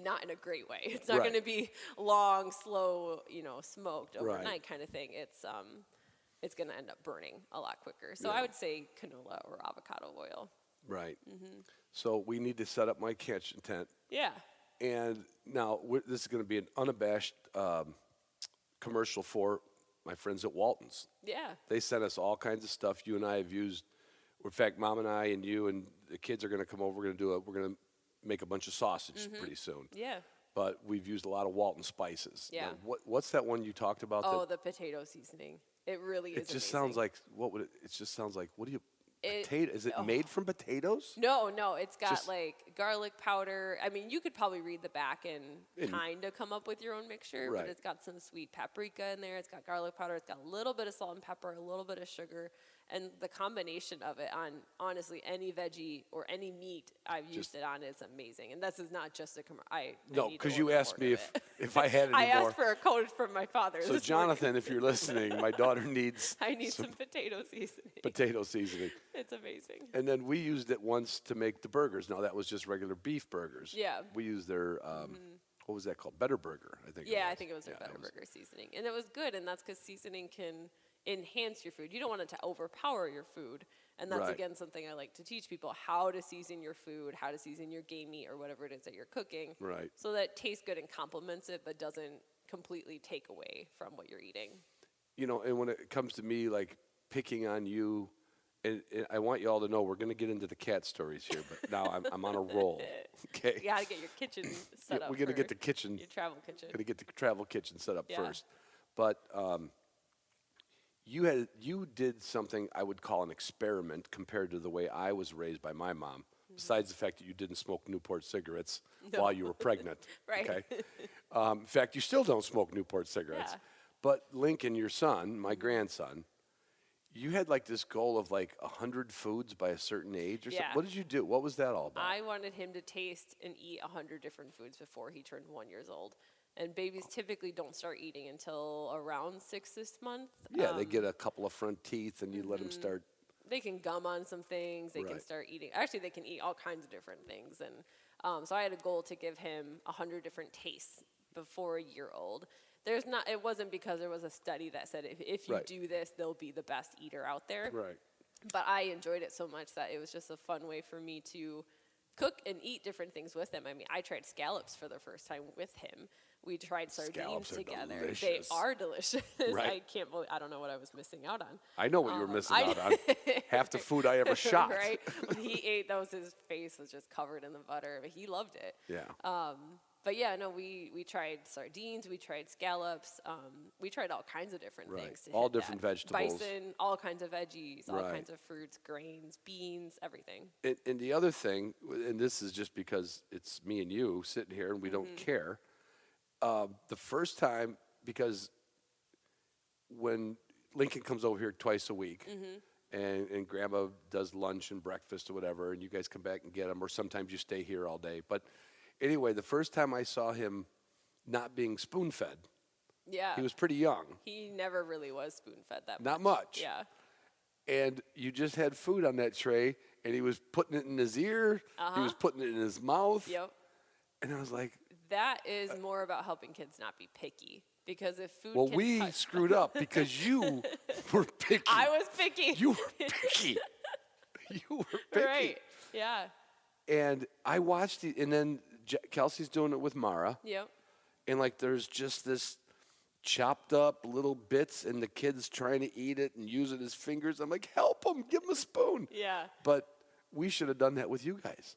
not in a great way. It's not Right. going to be long, slow, smoked overnight Right. kind of thing. It's going to end up burning a lot quicker. So Yeah. I would say canola or avocado oil. Right. So we need to set up my kitchen tent. Yeah. And now this is going to be an unabashed commercial for my friends at Walton's. Yeah. They sent us all kinds of stuff you and I have used. In fact, Mom and I and you and the kids are going to come over. We're going to make a bunch of sausage pretty soon. Yeah. But we've used a lot of Walton spices. Yeah. Now, what's that one you talked about? Oh, the potato seasoning. It really is it just amazing. sounds like it just sounds like what do you It- potato? Is it made from potatoes? No, it's got Just- like garlic powder. I mean, you could probably read the back and kind of come up with your own mixture, Right. but it's got some sweet paprika in there. It's got garlic powder. It's got a little bit of salt and pepper, a little bit of sugar, and the combination of it on honestly any veggie or any meat I've used it on is amazing. And this is not just a commercial. No, because you asked me if I had any I more. asked for a code from my father. So this Jonathan, morning. if you're listening, my daughter needs I need some potato seasoning. potato seasoning. It's amazing. And then we used it once to make the burgers. Now that was just regular beef burgers. Yeah. We used their what was that called? Better Burger, I think. Yeah, it was. I think it was their Yeah, Better Burger seasoning. And it was good, and that's because seasoning can enhance your food. You don't want it to overpower your food. And that's, Right. again, something I like to teach people, how to season your food, how to season your game meat or whatever it is that you're cooking. Right. So that it tastes good and complements it, but doesn't completely take away from what you're eating. And when it comes to me, like picking on you, and I want you all to know we're going to get into the cat stories here, but now I'm on a roll. Okay. You got to get your kitchen set up. We're going to for get the kitchen. your travel kitchen. Going to get the travel kitchen set up Yeah. first, but you did something I would call an experiment compared to the way I was raised by my mom. Besides the fact that you didn't smoke Newport cigarettes while you were pregnant, Right. Okay. In fact, you still don't smoke Newport cigarettes. Yeah. But Lincoln, your son, my grandson, you had like this goal of like 100 foods by a certain age or something. Yeah. What did you do? What was that all about? I wanted him to taste and eat 100 different foods before he turned 1 year old. And babies typically don't start eating until around 6 month. Yeah, they get a couple of front teeth, and you let them start. They can gum on some things. They can Right. start eating. Actually, they can eat all kinds of different things. And so I had a goal to give him 100 different tastes before a year old. It wasn't because there was a study that said if you Right. do this, they'll be the best eater out there. Right. But I enjoyed it so much that it was just a fun way for me to cook and eat different things with him. I mean, I tried scallops for the first time with him. We tried sardines Scallops are together. delicious. They are delicious. Right. I don't know what I was missing out on. I know what you were missing out on. Half the food I ever shot. Right? When he ate those, his face was just covered in the butter, but he loved it. Yeah. But yeah, no, we tried sardines, we tried scallops, we tried all kinds of different Right. things. To All hit different that. vegetables. Bison, all kinds of veggies, all Right. kinds of fruits, grains, beans, everything. And the other thing, and this is just because it's me and you sitting here and we don't care. The first time, because when Lincoln comes over here twice a week, and Grandma does lunch and breakfast or whatever, and you guys come back and get him, or sometimes you stay here all day. But anyway, the first time I saw him not being spoon-fed, Yeah. he was pretty young, He never really was spoon-fed that much. not much. Yeah. And you just had food on that tray, and he was putting it in his ear, he was putting it in his mouth, Yep. and I was like, That is more about helping kids not be picky. Because if food well, can we touch screwed up because you were picky. I was picky. You were picky. You were picky. Right. Yeah. And I watched it, and then Kelsey's doing it with Mara, Yep. and like there's just this chopped up little bits, and the kid's trying to eat it and using his fingers. I'm like, help him, give him a spoon. Yeah. But we should have done that with you guys.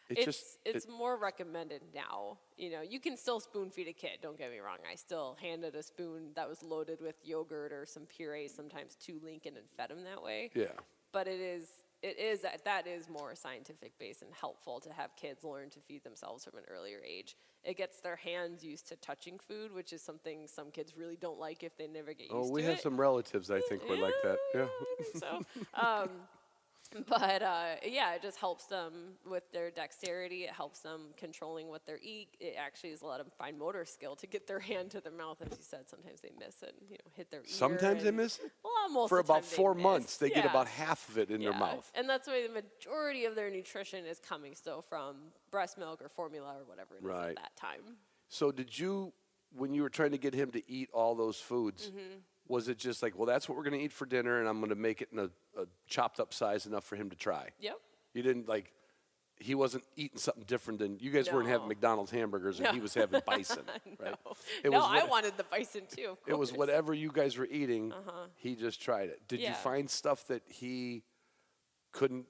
It's more recommended now. You know, you can still spoon feed a kid. Don't get me wrong. I still handed a spoon that was loaded with yogurt or some puree sometimes to Lincoln and fed him that way. Yeah. But that is more scientific based and helpful to have kids learn to feed themselves from an earlier age. It gets their hands used to touching food, which is something some kids really don't like if they never get used to it. Oh, we have some relatives I think would like that. Yeah. I think so. But yeah, it just helps them with their dexterity. It helps them controlling what they eat. It actually is a lot of fine motor skill to get their hand to their mouth. As you said, sometimes they miss it and hit their ear. Sometimes they miss it? Well, most For of the about time they 4 miss. months, they get Yeah. about half of it in their mouth. And that's why the majority of their nutrition is coming still from breast milk or formula or whatever it is Right. at that time. So did you, when you were trying to get him to eat all those foods, was it just like, well, that's what we're going to eat for dinner, and I'm going to make it in a chopped up size enough for him to try? Yep. You didn't like, he wasn't eating something different than, you guys weren't having No. McDonald's hamburgers and he was having bison, right? No, I wanted the bison too, of course. It was whatever you guys were eating, he just tried it. Did you Yeah. find stuff that he couldn't?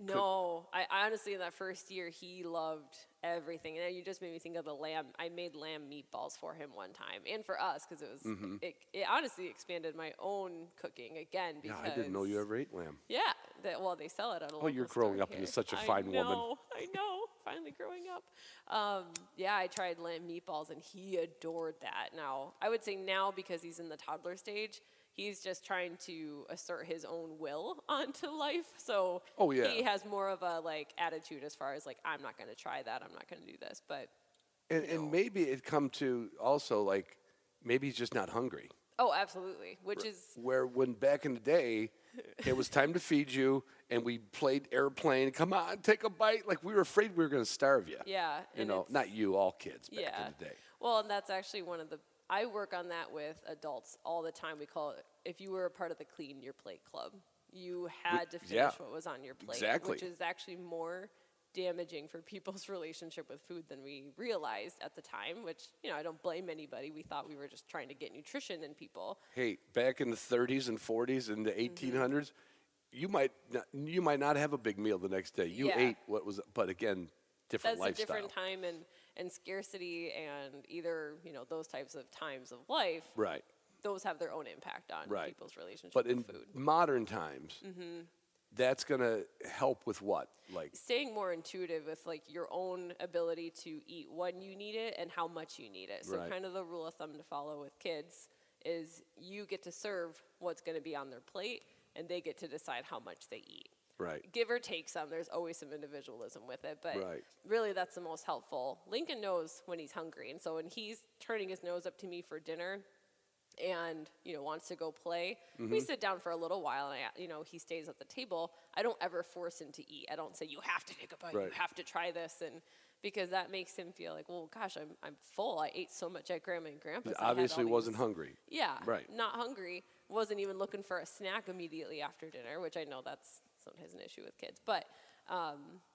No, I honestly, in that first year, he loved everything. And you just made me think of the lamb. I made lamb meatballs for him one time, and for us, because it was, it honestly expanded my own cooking again. Yeah, Because I didn't know you ever ate lamb. Yeah, well, they sell it at a local Oh, you're growing store up into here. such a fine woman. I know, finally growing up. Yeah, I tried lamb meatballs, and he adored that. Now, I would say now, because he's in the toddler stage, he's just trying to assert his own will onto life. So Oh, yeah. he has more of a like attitude as far as like, I'm not going to try that. I'm not going to do this. But And maybe it come to also like, maybe he's just not hungry. oh, absolutely. Which is Where when back in the day, it was time to feed you, and we played airplane. Come on, take a bite. Like we were afraid we were going to starve you. yeah. You and know, it's- not you, all kids back Yeah. in the day. Well, and that's actually one of the, I work on that with adults all the time. We call it, if you were a part of the Clean Your Plate Club, you had to finish yeah, what was on your plate. exactly. Which is actually more damaging for people's relationship with food than we realized at the time, which, you know, I don't blame anybody. We thought we were just trying to get nutrition in people. Hey, back in the 30s and 40s and the 1800s, you might not have a big meal the next day. You Yeah. ate what was, but again, different That's lifestyle. a different time and scarcity, and either, you know, those types of times of life, Right. those have their own impact on Right. people's relationship But with in food. modern times, that's going to help with what? Like, Staying more intuitive with like your own ability to eat when you need it and how much you need it. So Right. kind of the rule of thumb to follow with kids is you get to serve what's going to be on their plate, and they get to decide how much they eat. right. Give or take some. There's always some individualism with it, but Right. really that's the most helpful. Lincoln knows when he's hungry, and so when he's turning his nose up to me for dinner and, you know, wants to go play, we sit down for a little while, and he stays at the table. I don't ever force him to eat. I don't say, you have to take a bite, you Right. have to try this, and because that makes him feel like, well, gosh, I'm full. I ate so much at Grandma and Grandpa's. He I had obviously all wasn't these- hungry. Yeah, Right. not hungry. Wasn't even looking for a snack immediately after dinner, which I know that's sometimes an issue with kids. But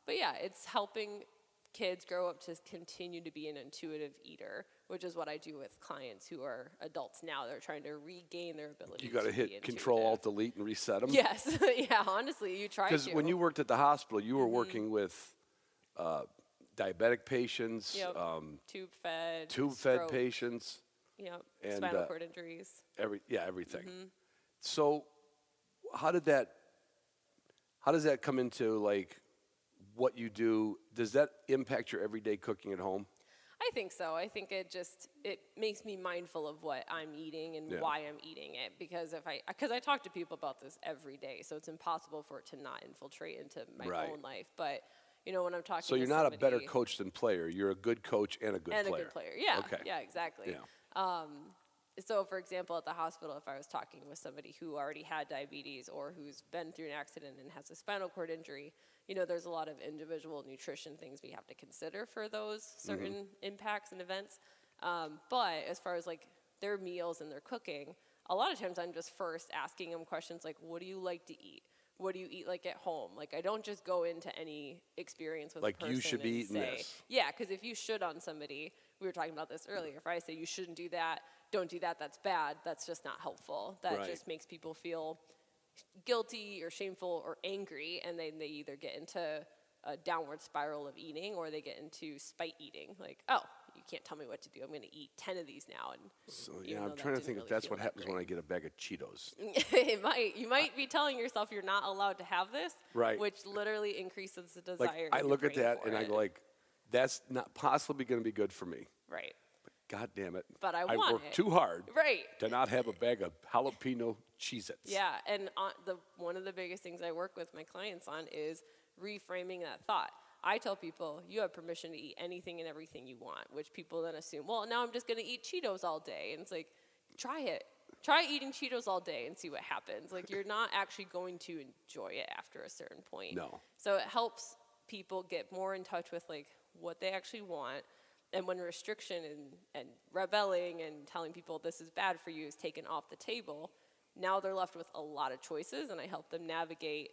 yeah, it's helping kids grow up to continue to be an intuitive eater, which is what I do with clients who are adults now. They're trying to regain their ability. You got to to be hit Control intuitive. Alt Delete and reset them. Yes, yeah. Honestly, you try to. Because when you worked at the hospital, you were working with diabetic patients, Yep. Tube fed. tube-fed stroke, patients, Yep. and, Spinal cord injuries. everything. So how does that come into like what you do? Does that impact your everyday cooking at home? I think so. I think it makes me mindful of what I'm eating and Yeah. why I'm eating it, because I talk to people about this every day, so it's impossible for it to not infiltrate into my Right. own life. But when I'm talking, So to you're not a better somebody- coach than player. You're a good coach and a good and player. a good player. Yeah. Okay. Yeah. Exactly. Yeah. So, for example, at the hospital, if I was talking with somebody who already had diabetes or who's been through an accident and has a spinal cord injury, there's a lot of individual nutrition things we have to consider for those certain impacts and events. But as far as like their meals and their cooking, a lot of times I'm just first asking them questions like, what do you like to eat? What do you eat like at home? Like, I don't just go into any experience with Like, a person you should be and eating say, this. yeah, because if you should on somebody, we were talking about this earlier, if I say you shouldn't do that, don't do that, that's bad, that's just not helpful. That Right. just makes people feel guilty or shameful or angry, and then they either get into a downward spiral of eating or they get into spite eating. Like, oh, you can't tell me what to do. I'm going to eat 10 of these now. And So even yeah, though I'm that trying to didn't think if really that's feel what that happens when I great. get a bag of Cheetos. You might be telling yourself you're not allowed to have this, Right. which literally increases the desire. Like, in I your look at brain that for and I it. go like, that's not possibly going to be good for me. Right. God damn it. But I want work it. too hard Right. to not have a bag of jalapeno Cheez-Its. Yeah, and one of the biggest things I work with my clients on is reframing that thought. I tell people, you have permission to eat anything and everything you want, which people then assume, well, now I'm just going to eat Cheetos all day. And it's like, try it. Try eating Cheetos all day and see what happens. Like, you're not actually going to enjoy it after a certain point. No. So it helps people get more in touch with, like, what they actually want. And when restriction and rebelling and telling people this is bad for you is taken off the table, now they're left with a lot of choices, and I help them navigate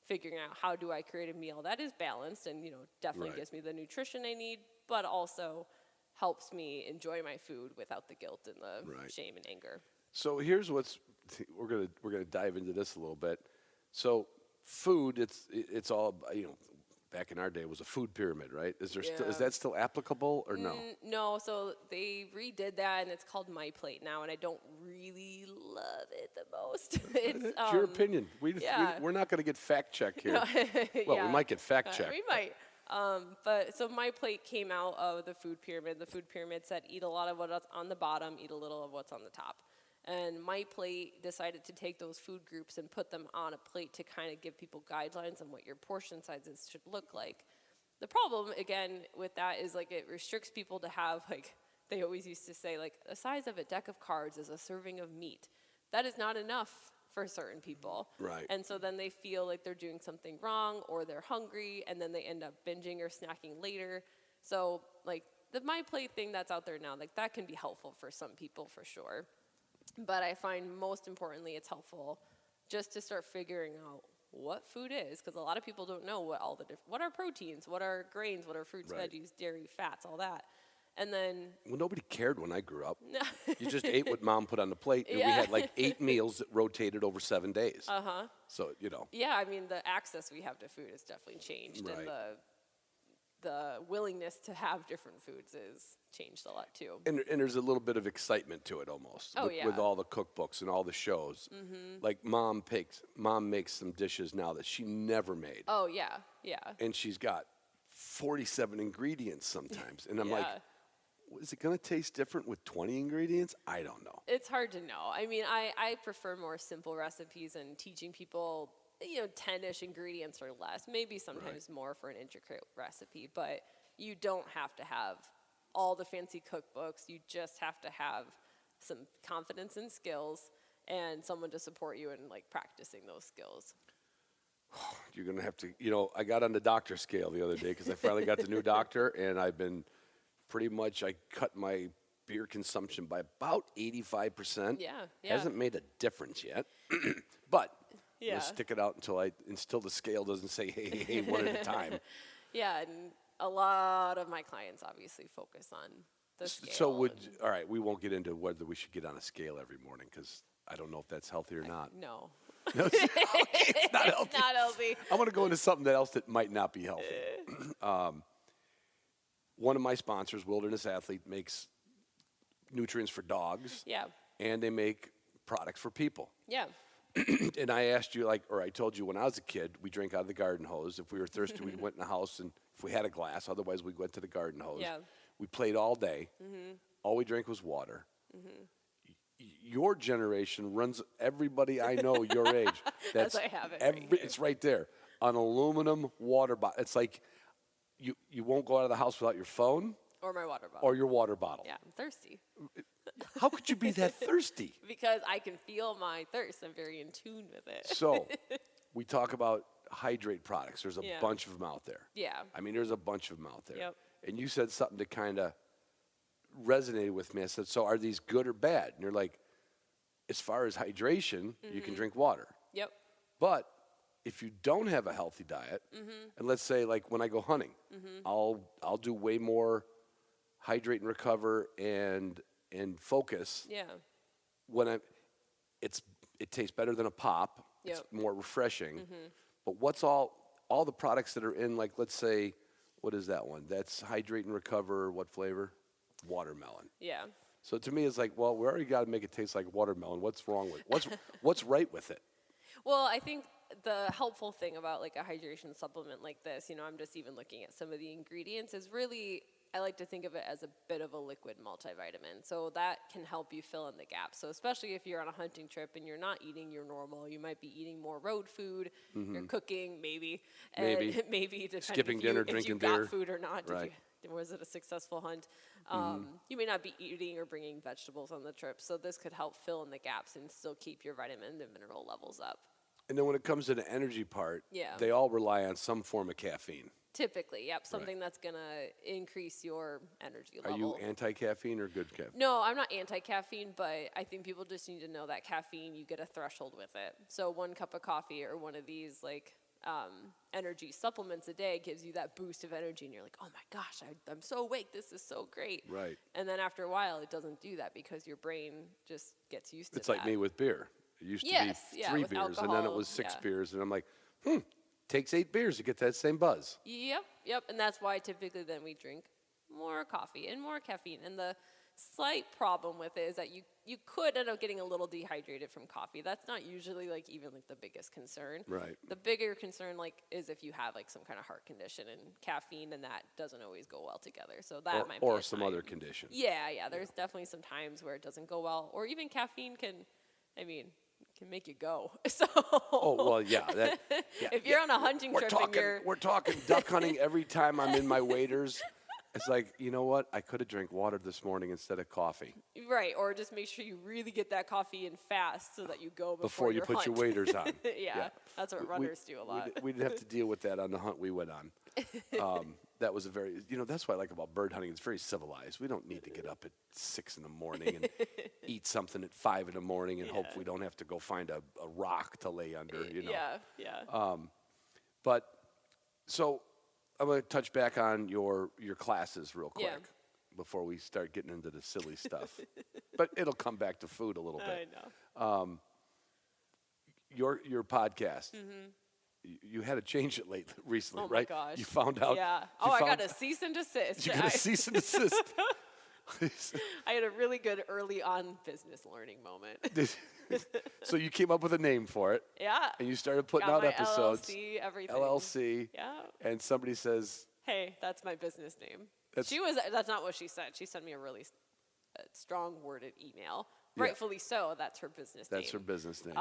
figuring out how do I create a meal that is balanced and, definitely Right. gives me the nutrition I need, but also helps me enjoy my food without the guilt and the Right. shame and anger. So here's we're gonna dive into this a little bit. So food, it's all back in our day it was a food pyramid, right? Is Yeah. that still applicable or no? No, so they redid that, and it's called My Plate now, and I don't really love it the most. It's Your opinion. yeah. We're not going to get fact checked here. Well, Yeah. we might get fact checked. We might. But so My Plate came out of the food pyramid. The food pyramid said eat a lot of what's on the bottom, eat a little of what's on the top. And My Plate decided to take those food groups and put them on a plate to kind of give people guidelines on what your portion sizes should look like. The problem, again, with that is, like, it restricts people to have, like, they always used to say, like, the size of a deck of cards is a serving of meat. That is not enough for certain people. Right. And so then they feel like they're doing something wrong, or they're hungry, and then they end up binging or snacking later. So, like, the My Plate thing that's out there now, like, that can be helpful for some people for sure. But I find most importantly it's helpful just to start figuring out what food is, because a lot of people don't know what are proteins, what are grains, what are fruits, Right. veggies, dairy, fats, all that. And then Well, nobody cared when I grew up. You just ate what mom put on the plate, and we Yeah. had like 8 meals that rotated over 7 days. uh-huh. So, Yeah, I mean, the access we have to food has definitely changed, Right. and the willingness to have different foods is changed a lot too. and there's a little bit of excitement to it almost. Oh, with, yeah. with all the cookbooks and all the shows. Like mom makes some dishes now that she never made. Oh yeah, yeah. And she's got 47 ingredients sometimes. And I'm like, Yeah. is it going to taste different with 20 ingredients? I don't know. It's hard to know. I mean, I prefer more simple recipes and teaching people, 10-ish ingredients or less, maybe sometimes more for an intricate recipe, but you don't have to have all the fancy cookbooks. You just have to have some confidence and skills and someone to support you in, like, practicing those skills. You're going to have to, I got on the doctor scale the other day because I finally got the new doctor, and I've been I cut my beer consumption by about 85%. Yeah. Hasn't made a difference yet. But I'm Yeah. going to stick it out until the scale doesn't say, hey, one at a time. Yeah, and a lot of my clients obviously focus on the scale. So and- all right, we won't get into whether we should get on a scale every morning because I don't know if that's healthy or not. No. No, it's not healthy. It's not healthy. I want to go into something else that might not be healthy. one of my sponsors, Wilderness Athlete, makes nutrients for dogs. Yeah. And they make products for people. Yeah. And I asked you, or I told you when I was a kid, we drank out of the garden hose. If we were thirsty, we went in the house, and if we had a glass, otherwise we went to the garden hose. Yeah. We played all day. All we drank was water. Your generation runs everybody I know your age. As I have it right here. It's right there. An aluminum water bottle. It's like you won't go out of the house without your phone Or my water bottle. or your water bottle. Yeah, I'm thirsty. How could you be that thirsty? Because I can feel my thirst. I'm very in tune with it. So we talk about hydrate products. There's a Yeah. bunch of them out there. Yeah. I mean, there's a bunch of them out there. Yep. And you said something that kind of resonated with me. I said, so are these good or bad? And you're like, as far as hydration, you can drink water. Yep. But if you don't have a healthy diet, and let's say like when I go hunting, I'll do way more hydrate and recover and focus Yeah. when it tastes better than a pop. It's Yep. more refreshing. But what's all the products that are in, like, let's say, what is that one? That's hydrate and recover. What flavor? Watermelon. Yeah. So to me, it's like, well, we already got to make it taste like watermelon. What's wrong with what's right with it? Well, I think the helpful thing about like a hydration supplement like this, I'm just even looking at some of the ingredients, is really, I like to think of it as a bit of a liquid multivitamin. So that can help you fill in the gaps. So especially if you're on a hunting trip and you're not eating your normal, you might be eating more road food, you're cooking maybe. Maybe. And maybe depending Skipping if you, dinner, if drinking you got beer. food or not. Right. Was it a successful hunt? You may not be eating or bringing vegetables on the trip. So this could help fill in the gaps and still keep your vitamin and mineral levels up. And then when it comes to the energy part, Yeah. they all rely on some form of caffeine. Typically, yep, something that's going to increase your energy Are level. you anti-caffeine or good caffeine? No, I'm not anti-caffeine, but I think people just need to know that caffeine, you get a threshold with it. So 1 cup of coffee or one of these like energy supplements a day gives you that boost of energy, and you're like, oh my gosh, I'm so awake, this is so great. Right. And then after a while, it doesn't do that because your brain just gets used to It's that. like me with beer. It used to Yes, be yeah, 3 with beers, and then it alcohol, was 6 yeah. beers, and I'm like, takes 8 beers to get that same buzz. Yep, and that's why typically then we drink more coffee and more caffeine. And the slight problem with it is that you could end up getting a little dehydrated from coffee. That's not usually like even like the biggest concern. Right. The bigger concern like is if you have like some kind of heart condition, and caffeine and that doesn't always go well together. So that might be Or a some time. other condition. Yeah, there's definitely some times where it doesn't go well, or even caffeine can make you go. So Oh, well, yeah. if you're on a hunting trip and you're We're talking duck hunting every time I'm in my waders. It's like, you know what? I could have drank water this morning instead of coffee. right, or just make sure you really get that coffee in fast so that you go Before you your put your hunt. waders on. yeah, that's what runners do a lot. We didn't have to deal with that on the hunt we went on. That was a very, that's what I like about bird hunting. It's very civilized. We don't need to get up at 6 in the morning and eat something at 5 in the morning and hope we don't have to go find a rock to lay under, Yeah. But so I'm going to touch back on your classes real quick before we start getting into the silly stuff. But it'll come back to food a little bit. I know. Your podcast. You had to change it recently, Oh my right? gosh. You found out. Yeah. you I found- got a cease and desist. You got a cease and desist. I had a really good early on business learning moment. So you came up with a name for it, Yeah. and you started putting Got out my episodes. LLC, everything. LLC. Yeah. And somebody says, Hey, that's my business name. That's- That's not what she said. She sent me a really strong worded email. Yeah. Rightfully so. That's her business name. that's her business name.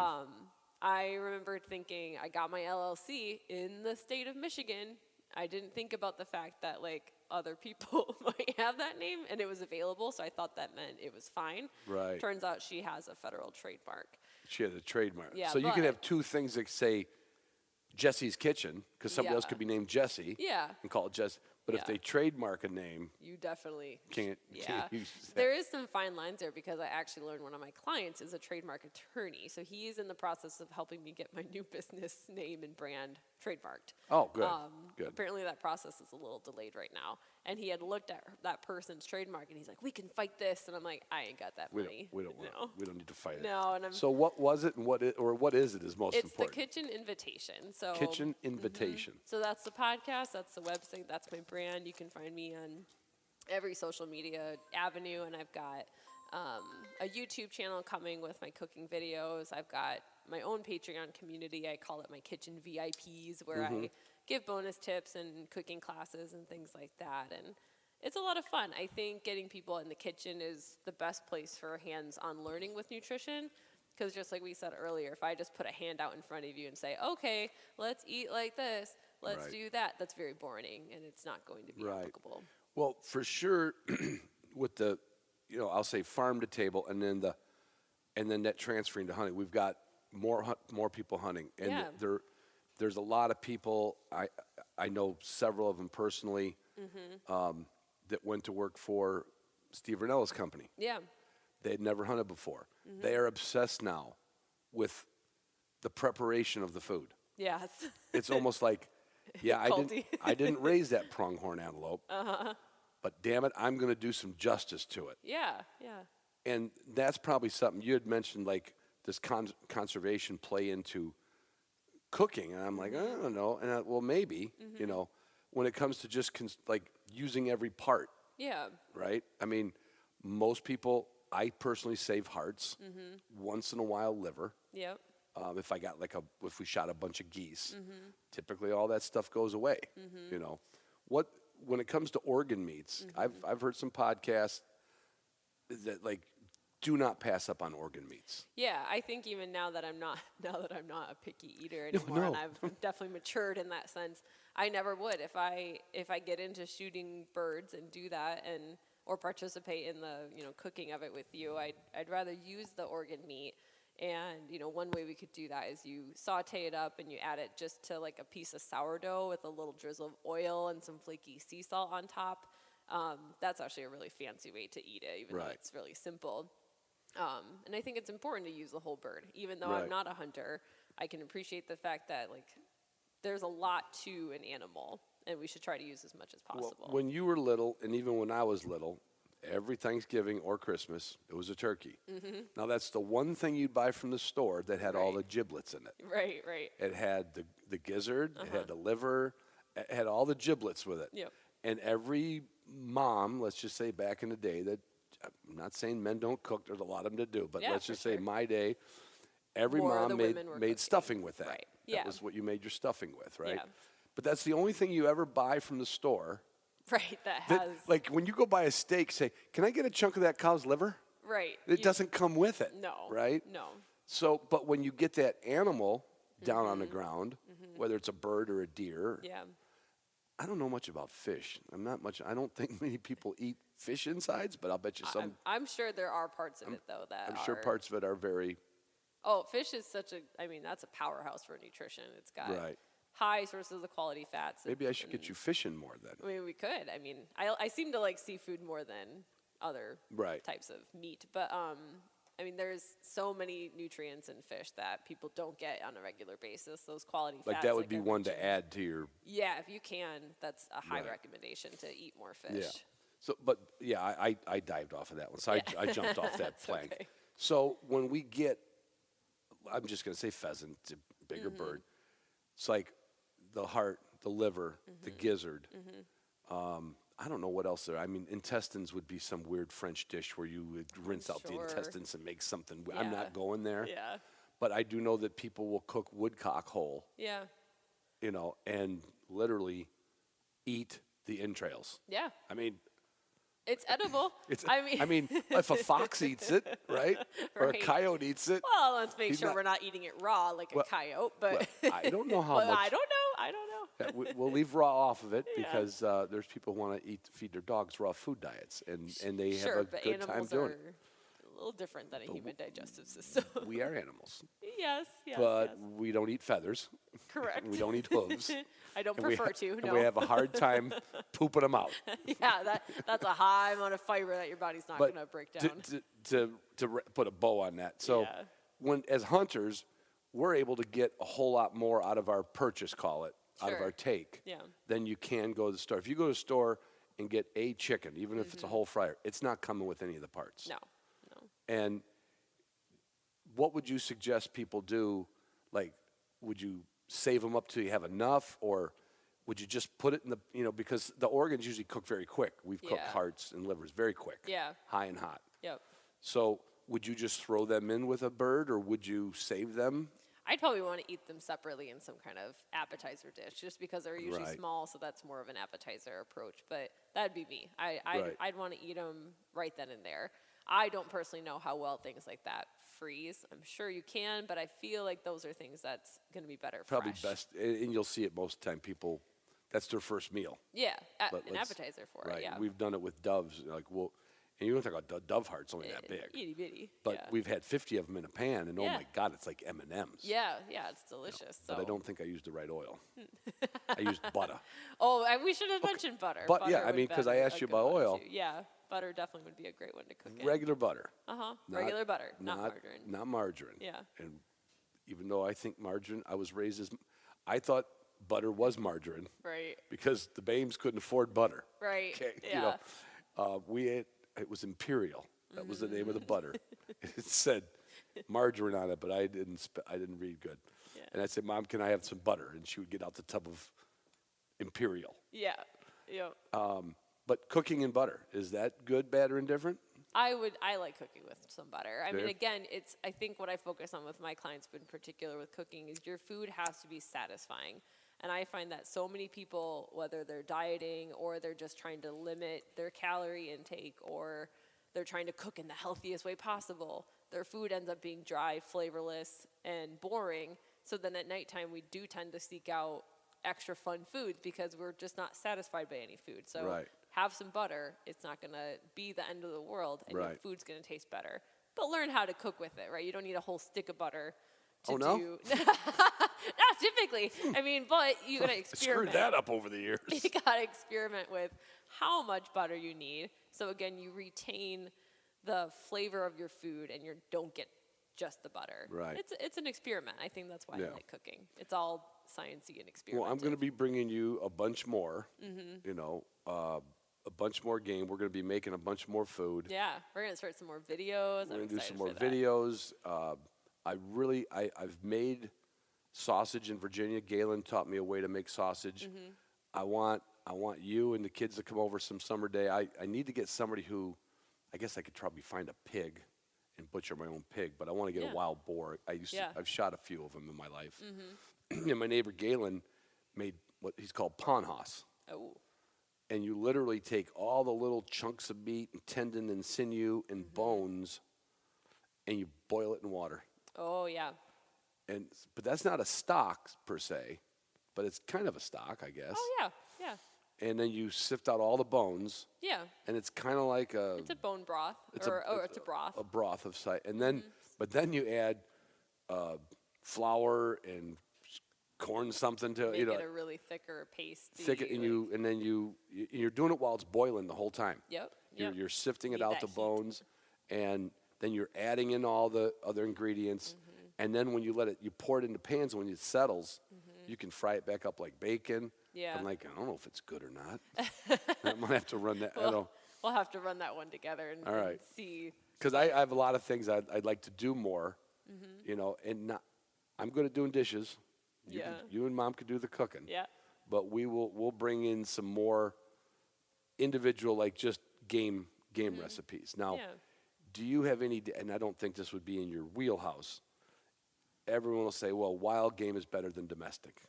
I remember thinking I got my LLC in the state of Michigan. I didn't think about the fact that like other people might have that name, and it was available, so I thought that meant it was fine. Right. Turns out she has a federal trademark. She had a trademark. Yeah, so you can but- have 2 things that say Jessi's Kitchen, because somebody else Yeah. could be named Jesse Yeah. and call it Jess. But if Yeah. they trademark a name, You definitely can't Yeah. use that. There is some fine lines there because I actually learned one of my clients is a trademark attorney. So he's in the process of helping me get my new business name and brand trademarked. Oh, good. Good. Apparently that process is a little delayed right now. And he had looked at that person's trademark and he's like, we can fight this. And I'm like, I ain't got that money. We don't need to fight it. No, and I'm So what was it and what is it is most it's important? the Kitchen Invitation. So Kitchen Invitation. So that's the podcast, that's the website, that's my brand. You can find me on every social media avenue, and I've got a YouTube channel coming with my cooking videos. I've got my own Patreon community. I call it my kitchen VIPs, where I give bonus tips and cooking classes and things like that. And it's a lot of fun. I think getting people in the kitchen is the best place for hands-on learning with nutrition. Because just like we said earlier, if I just put a hand out in front of you and say, okay, let's eat like this, let's do that, that's very boring, and it's not going to be applicable. Well, for sure, with the, I'll say farm to table, and then that transferring to hunting, we've got more people hunting, and there's a lot of people. I know several of them personally that went to work for Steve Rinella's company. Yeah. They'd never hunted before. They are obsessed now with the preparation of the food. Yes. It's almost like, I didn't raise that pronghorn antelope, but damn it, I'm going to do some justice to it. Yeah. And that's probably something you had mentioned, like this conservation play into cooking, and I'm like, I don't know, and well, maybe, when it comes to just like using every part. Yeah. Right. I mean, most people. I personally save hearts, once in a while liver. Yep. If I got if we shot a bunch of geese, typically all that stuff goes away. When it comes to organ meats, I've heard some podcasts that do not pass up on organ meats. Yeah, I think even now that I'm not a picky eater anymore, and I've definitely matured in that sense, I never would if I get into shooting birds and do that or participate in the cooking of it with you. I'd rather use the organ meat, and one way we could do that is you saute it up and you add it just to like a piece of sourdough with a little drizzle of oil and some flaky sea salt on top. That's actually a really fancy way to eat it, even though it's really simple. And I think it's important to use the whole bird, even though I'm not a hunter. I can appreciate the fact that there's a lot to an animal, and we should try to use as much as possible. Well, when you were little, and even when I was little, every Thanksgiving or Christmas, it was a turkey. Now, that's the one thing you'd buy from the store that had all the giblets in it. Right. It had the gizzard, it had the liver, it had all the giblets with it. Yep. And every mom, let's just say back in the day, that I'm not saying men don't cook, there's a lot of them to do, but let's just say my day, every mom made stuffing with that. Right. That was what you made your stuffing with, right? Yeah. But that's the only thing you ever buy from the store. Right, that has... like when you go buy a steak, say, can I get a chunk of that cow's liver? Right. It doesn't come with it. No. Right? No. So, but when you get that animal down on the ground, whether it's a bird or a deer, I don't know much about fish. I don't think many people eat fish insides, but I'll bet you some... I'm sure there are parts of it, though, that I'm sure parts of it are very... Oh, fish is that's a powerhouse for nutrition. It's got high sources of quality fats. Maybe I should get you fishing more then. I mean, we could. I mean, I seem to like seafood more than other types of meat. But, I mean, there's so many nutrients in fish that people don't get on a regular basis. Those quality fats. Like that would be one to add to your... Yeah, if you can, that's a high recommendation to eat more fish. Yeah. So, but, I dived off of that one. So I jumped off that plank. Okay. So when we get... I'm just going to say pheasant, it's a bigger bird. It's like the heart, the liver, the gizzard. I don't know what else there. I mean, intestines would be some weird French dish where you would rinse out the intestines and make something. Yeah. I'm not going there. Yeah. But I do know that people will cook woodcock whole. Yeah. And literally eat the entrails. Yeah. I mean... It's edible. I mean, if a fox eats it, right? Or a coyote eats it. Well, let's make sure we're not eating it raw like a coyote. But I don't know how much. I don't know. We'll leave raw off of it because there's people who want to feed their dogs raw food diets, and they have a good time doing it. A little different than a human digestive system. We are animals. Yes. But we don't eat feathers. Correct. We don't eat hooves. I don't prefer to. No. And we have a hard time pooping them out. Yeah, that's a high amount of fiber that your body's not going to break down. To put a bow on that. So as hunters, we're able to get a whole lot more out of our purchase, out of our take, than you can go to the store. If you go to the store and get a chicken, even if it's a whole fryer, it's not coming with any of the parts. No. And what would you suggest people do? Like, would you save them up till you have enough, or would you just put it in the, because the organs usually cook very quick. We've cooked Yeah. hearts and livers very quick. Yeah. High and hot. Yep. So would you just throw them in with a bird, or would you save them? I'd probably want to eat them separately in some kind of appetizer dish, just because they're usually Right. small, so that's more of an appetizer approach. But that'd be me. Right. I'd want to eat them right then and there. I don't personally know how well things like that freeze. I'm sure you can, but I feel like those are things that's going to be better Probably fresh. best, and you'll see it most of the time. People, that's their first meal. Yeah, But an appetizer for right. it, yeah. We've done it with doves. And you don't think a dove heart's only that big. Itty bitty. But yeah. we've had 50 of them in a pan, and oh Yeah. my God, it's like M&Ms. Yeah, it's delicious. But I don't think I used the right oil. I used butter. Oh, we should have mentioned butter. But, Butter yeah, I would mean, 'cause be I a asked you good about one, oil. too. Yeah, butter definitely would be a great one to cook in. Regular butter. Not- Regular butter, not margarine. Not margarine. Yeah. And even though I think margarine, I was raised as, I thought butter was margarine Right, because the Bames couldn't afford butter. right. Okay, Yeah. we ate, it was Imperial. That was the name of the butter. It said margarine on it, but I didn't read good. Yeah. And I said, Mom, can I have some butter? And she would get out the tub of Imperial. Yeah. Yep. But cooking in butter, is that good, bad, or indifferent? I like cooking with some butter. I mean, Yeah. again, I think what I focus on with my clients in particular with cooking is your food has to be satisfying. And I find that so many people, whether they're dieting or they're just trying to limit their calorie intake or they're trying to cook in the healthiest way possible, their food ends up being dry, flavorless, and boring. So then at nighttime, we do tend to seek out extra fun foods because we're just not satisfied by any food. So Right. have some butter. It's not going to be the end of the world, and your Right. food's going to taste better. But learn how to cook with it, right? You don't need a whole stick of butter to Oh, no? do. Not typically. I mean, but you got to experiment. Screwed that up over the years. You got to experiment with how much butter you need. So again, you retain the flavor of your food, and you don't get just the butter. Right. It's an experiment. I think that's why Yeah. I like cooking. It's all sciencey and experimental. Well, I'm going to be bringing you a bunch more, Mm-hmm. a bunch more game. We're going to be making a bunch more food. Yeah, we're going to start some more videos. We're I'm going to do excited some more for that. videos. I've made sausage in Virginia. Galen taught me a way to make sausage. Mm-hmm. I want you and the kids to come over some summer day. I need to get somebody who, I guess I could probably find a pig and butcher my own pig, but I want to get Yeah. a wild boar. Yeah. I've shot a few of them in my life. And my neighbor Galen made what he's called panhas. Oh, And you literally take all the little chunks of meat and tendon and sinew and bones, and you boil it in water. oh yeah. But that's not a stock per se, but it's kind of a stock, I guess. Oh yeah, yeah, And then you sift out all the bones, yeah. and it's kind of like It's a bone broth, it's a broth. a broth of sight. And then, but then you add flour and corn something to Make it a really thicker paste. thick it, and you're doing it while it's boiling the whole time. Yep. You're sifting it Need out that the heat. bones, and then you're adding in all the other ingredients. And then when you pour it into pans, and when it settles, you can fry it back up like bacon. Yeah. I'm like, I don't know if it's good or not. I might have to run that. I don't, We'll have to run that one together and, All right. and see. because I have a lot of things I'd like to do more, and not, I'm good at doing dishes. Yeah. You and Mom could do the cooking. Yeah. But we'll bring in some more individual, like just game recipes. Now, Yeah. do you have any? And I don't think this would be in your wheelhouse. Everyone will say, "Well, wild game is better than domestic."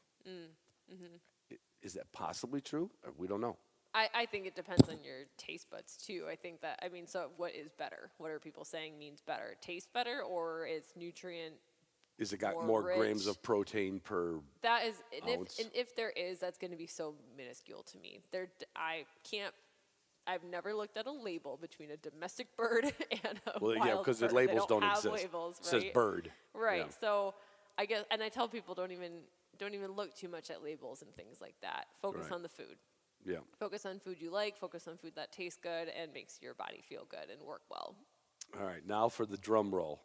Is that possibly true? We don't know. I think it depends on your taste buds too. I think that, so what is better? What are people saying means better? Taste better, or it's nutrient? Is it got More more grams rich. of protein per? That is, and Ounce. if there is, that's going to be so minuscule to me. I've never looked at a label between a domestic bird and a Well, wild yeah, because the bird. labels they don't don't have exist. Labels, It says right? bird. Right. Yeah. So I guess, and I tell people don't even look too much at labels and things like that. Focus Right. on the food. Yeah. Focus on food you like. Focus on food that tastes good and makes your body feel good and work well. All right, now for the drum roll.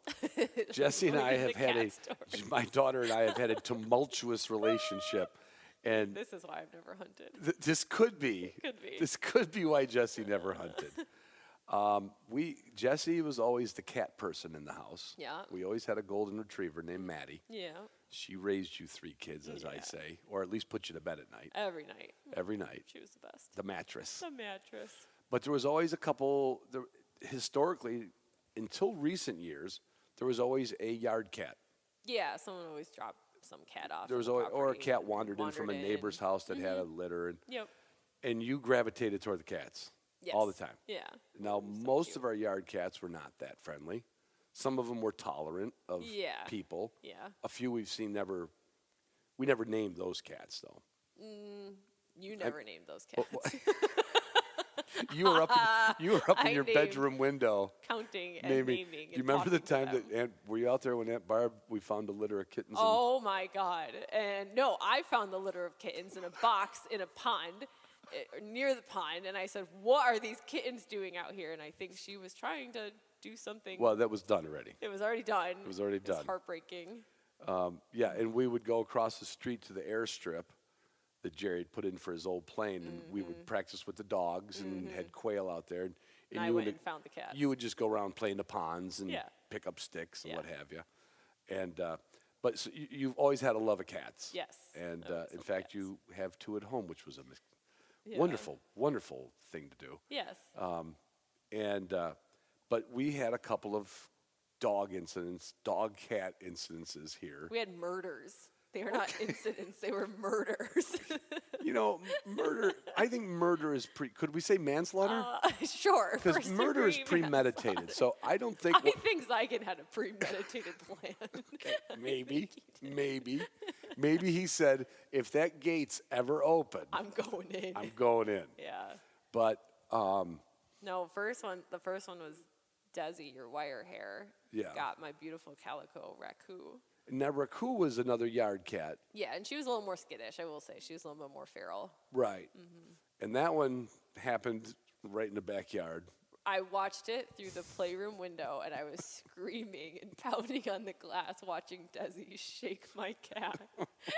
Jessi and I Read have the had cat story. my daughter and I have had a tumultuous relationship, and This is why I've never hunted. this could be. Could be. This could be why Jessi never hunted. Jessi was always the cat person in the house. Yeah. We always had a golden retriever named Maddie. Yeah. She raised you 3 kids, as I Yeah. say, or at least put you to bed at night. Every night. Every night. She was the best. The mattress. The mattress. But there was always a couple, historically, until recent years, there was always a yard cat. Yeah, someone always dropped some cat off. There was on the always, or a property cat and wandered in from a in. neighbor's house that had a litter, Yep. and you gravitated toward the cats Yes. all the time. Yeah. Now, So most cute. of our yard cats were not that friendly. Some of them were tolerant of Yeah. people. Yeah. A few we've seen we never named those cats, though. You never named those cats. You were up in I your named- bedroom window. Counting and Naming. naming. Do you remember the time that? that were you out there when Aunt Barb, we found a litter of kittens? Oh my God. And no, I found the litter of kittens in a box in a pond near the pond. And I said, what are these kittens doing out here? And I think she was trying to do something. Well, that was done already. It was already done. It was already done. Heartbreaking. Yeah, and we would go across the street to the airstrip that Jerry had put in for his old plane, and we would practice with the dogs and had quail out there. And I you went and and found the cats. You would just go around playing the ponds and Yeah. pick up sticks and Yeah. what have you. And but so you've always had a love of cats. Yes, And I always in loved fact, cats. you have 2 at home, which was a Yeah. wonderful, wonderful thing to do. Yes. But we had a couple of dog cat incidences here. We had murders. They were not incidents. They were murders. You know, murder. I think murder is could we say manslaughter? Sure. Because first murder is degree premeditated. manslaughter. So I don't think. I think Zygon had a premeditated plan. Maybe he said, if that gate's ever open, I'm going in. I'm going in. Yeah. But No, the first one was Desi, your wire hair. Yeah. Got my beautiful calico raccoon. now Raku was another yard cat, Yeah, and she was a little more skittish, I will say. She was a little bit more feral. right? And that one happened right in the backyard. I watched it through the playroom window, and I was screaming and pounding on the glass, watching Desi shake my cat.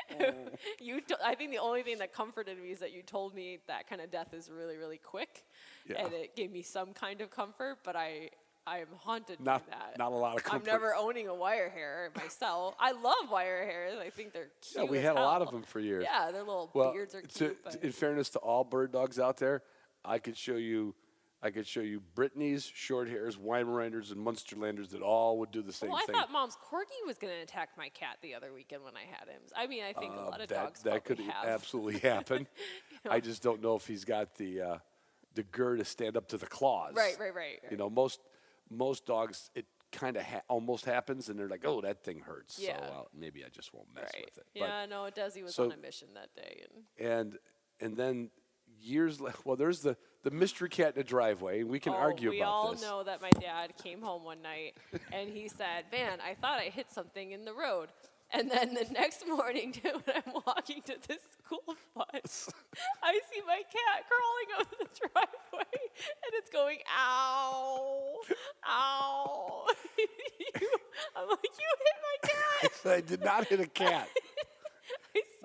I think the only thing that comforted me is that you told me that kind of death is really, really quick, Yeah. and it gave me some kind of comfort. But I am haunted Not by that. not a lot of comfort. I'm never owning a wire hair myself. I love wire hairs. I think they're cute. Yeah, we as had a lot hell. of them for years. Yeah, their little Well, beards are cute. But in fairness to all bird dogs out there, I could show you Brittany's, short hairs, Weimaraners, and Munsterlanders that all would do the same well, I thing. thought Mom's corgi was going to attack my cat the other weekend when I had him. I mean, I think a lot of dogs that could probably have. absolutely happen. I just don't know if he's got the gur to stand up to the claws. Right. You know, most dogs, it kind of almost happens, and they're like, "Oh, that thing hurts." Yeah. So maybe I just won't mess Right. with it. Yeah, no, Desi was so- on a mission that day. And then years later, well, there's the mystery cat in the driveway, and we can argue we about all this. know that my dad came home one night and he said, "Man, I thought I hit something in the road." And then the next morning, when I'm walking to the school bus, I see my cat crawling up the driveway, and it's going, "Ow, ow!" I'm like, "You hit my cat!" I did not hit a cat.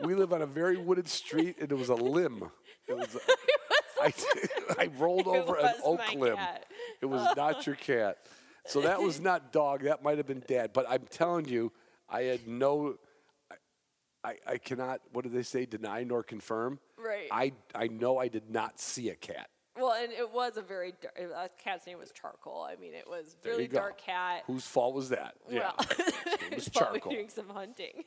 We live on a very wooded street, and it was a limb. It was. I rolled over an was oak my limb. cat. It was not your cat. So that was not dog. That might have been dad. But I'm telling you, I had no. I cannot. What do they say? Deny nor confirm. Right. I know I did not see a cat. Well, and it was a very dark, that cat's name was Charcoal. I mean, it was There really you go. dark cat. Whose fault was that? Well, it was he's probably Charcoal. doing some hunting.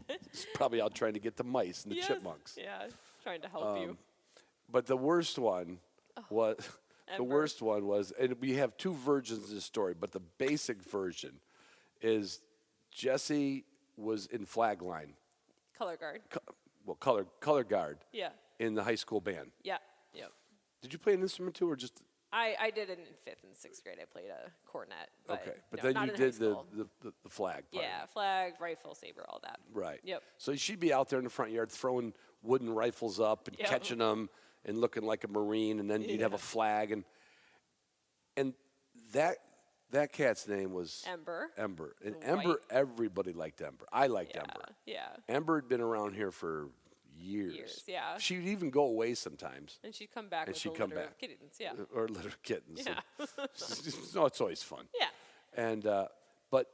It's probably out trying to get the mice and the Yes, chipmunks. Yeah, trying to help you. But the worst one was Ember. and we have 2 versions of the story, but the basic version is Jessi was in flag line, Color guard. color guard Yeah. in the high school band. Yeah. Yep. Did you play an instrument too, or just I did it in 5th and 6th grade. I played a cornet. But okay? But no, then not you in high did school. the flag part. Yeah, flag, rifle, saber, all that. Right. Yep. So she'd be out there in the front yard throwing wooden rifles up and Yep. catching them and looking like a Marine, and then you'd have a Yeah. flag, and that cat's name was Ember. Ember. And White. Ember, everybody liked Ember. I liked Yeah. Ember. Yeah. Ember had been around here for years. Years, yeah. She'd even go away sometimes. And she'd come back And with she'd a come litter back. of kittens, yeah. Or litter kittens. Yeah. No, it's always fun. Yeah. And but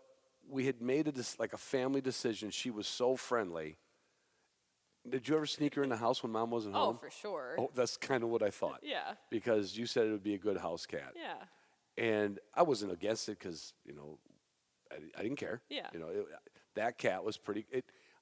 we had made like a family decision. She was so friendly. Did you ever sneak her in the house when Mom wasn't Oh, home? for sure. Oh, that's kind of what I thought. Yeah. Because you said it would be a good house cat. Yeah. And I wasn't against it because, I didn't care. Yeah. That cat was pretty.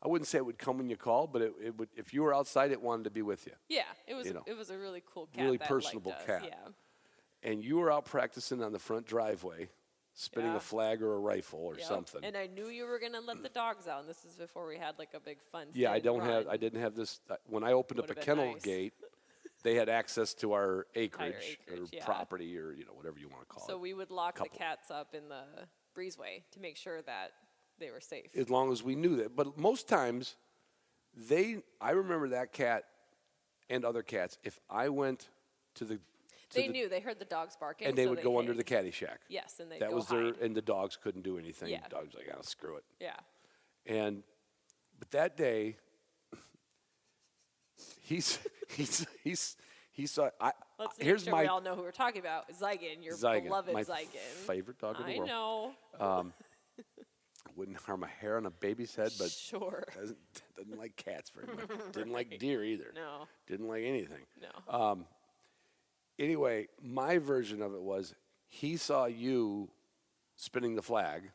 I wouldn't say it would come when you called, but it would. If you were outside, it wanted to be with you. Yeah. It was a really cool cat. Really that personable liked us, cat. Yeah. And you were out practicing on the front driveway, spinning Yeah. a flag or a rifle or Yep. something. And I knew you were gonna let the dogs out, and this is before we had like a big fun. Yeah, I didn't have this. When I opened up a Would've been kennel nice. gate, they had access to our acreage, or yeah. property, or whatever you want to call So it. we would lock Couple. the cats up in the breezeway to make sure that they were safe. As long as we knew that. But most times, I remember that cat and other cats. If I went to the, They knew. They heard the dogs barking. and they so would go under hid. the caddy shack. Yes, and they That go was hide. and the dogs couldn't do anything. Yeah. Dogs like, oh, screw it. Yeah. But that day, he saw. Let's make Here's sure my we all know who we're talking about. Zygon, your Zygon, beloved my Zygon. favorite dog in the I world. know. Wouldn't harm a hair on a baby's head, but Sure. doesn't like cats very much. Didn't like deer either. No. Didn't like anything. No. Anyway, my version of it was he saw you spinning the flag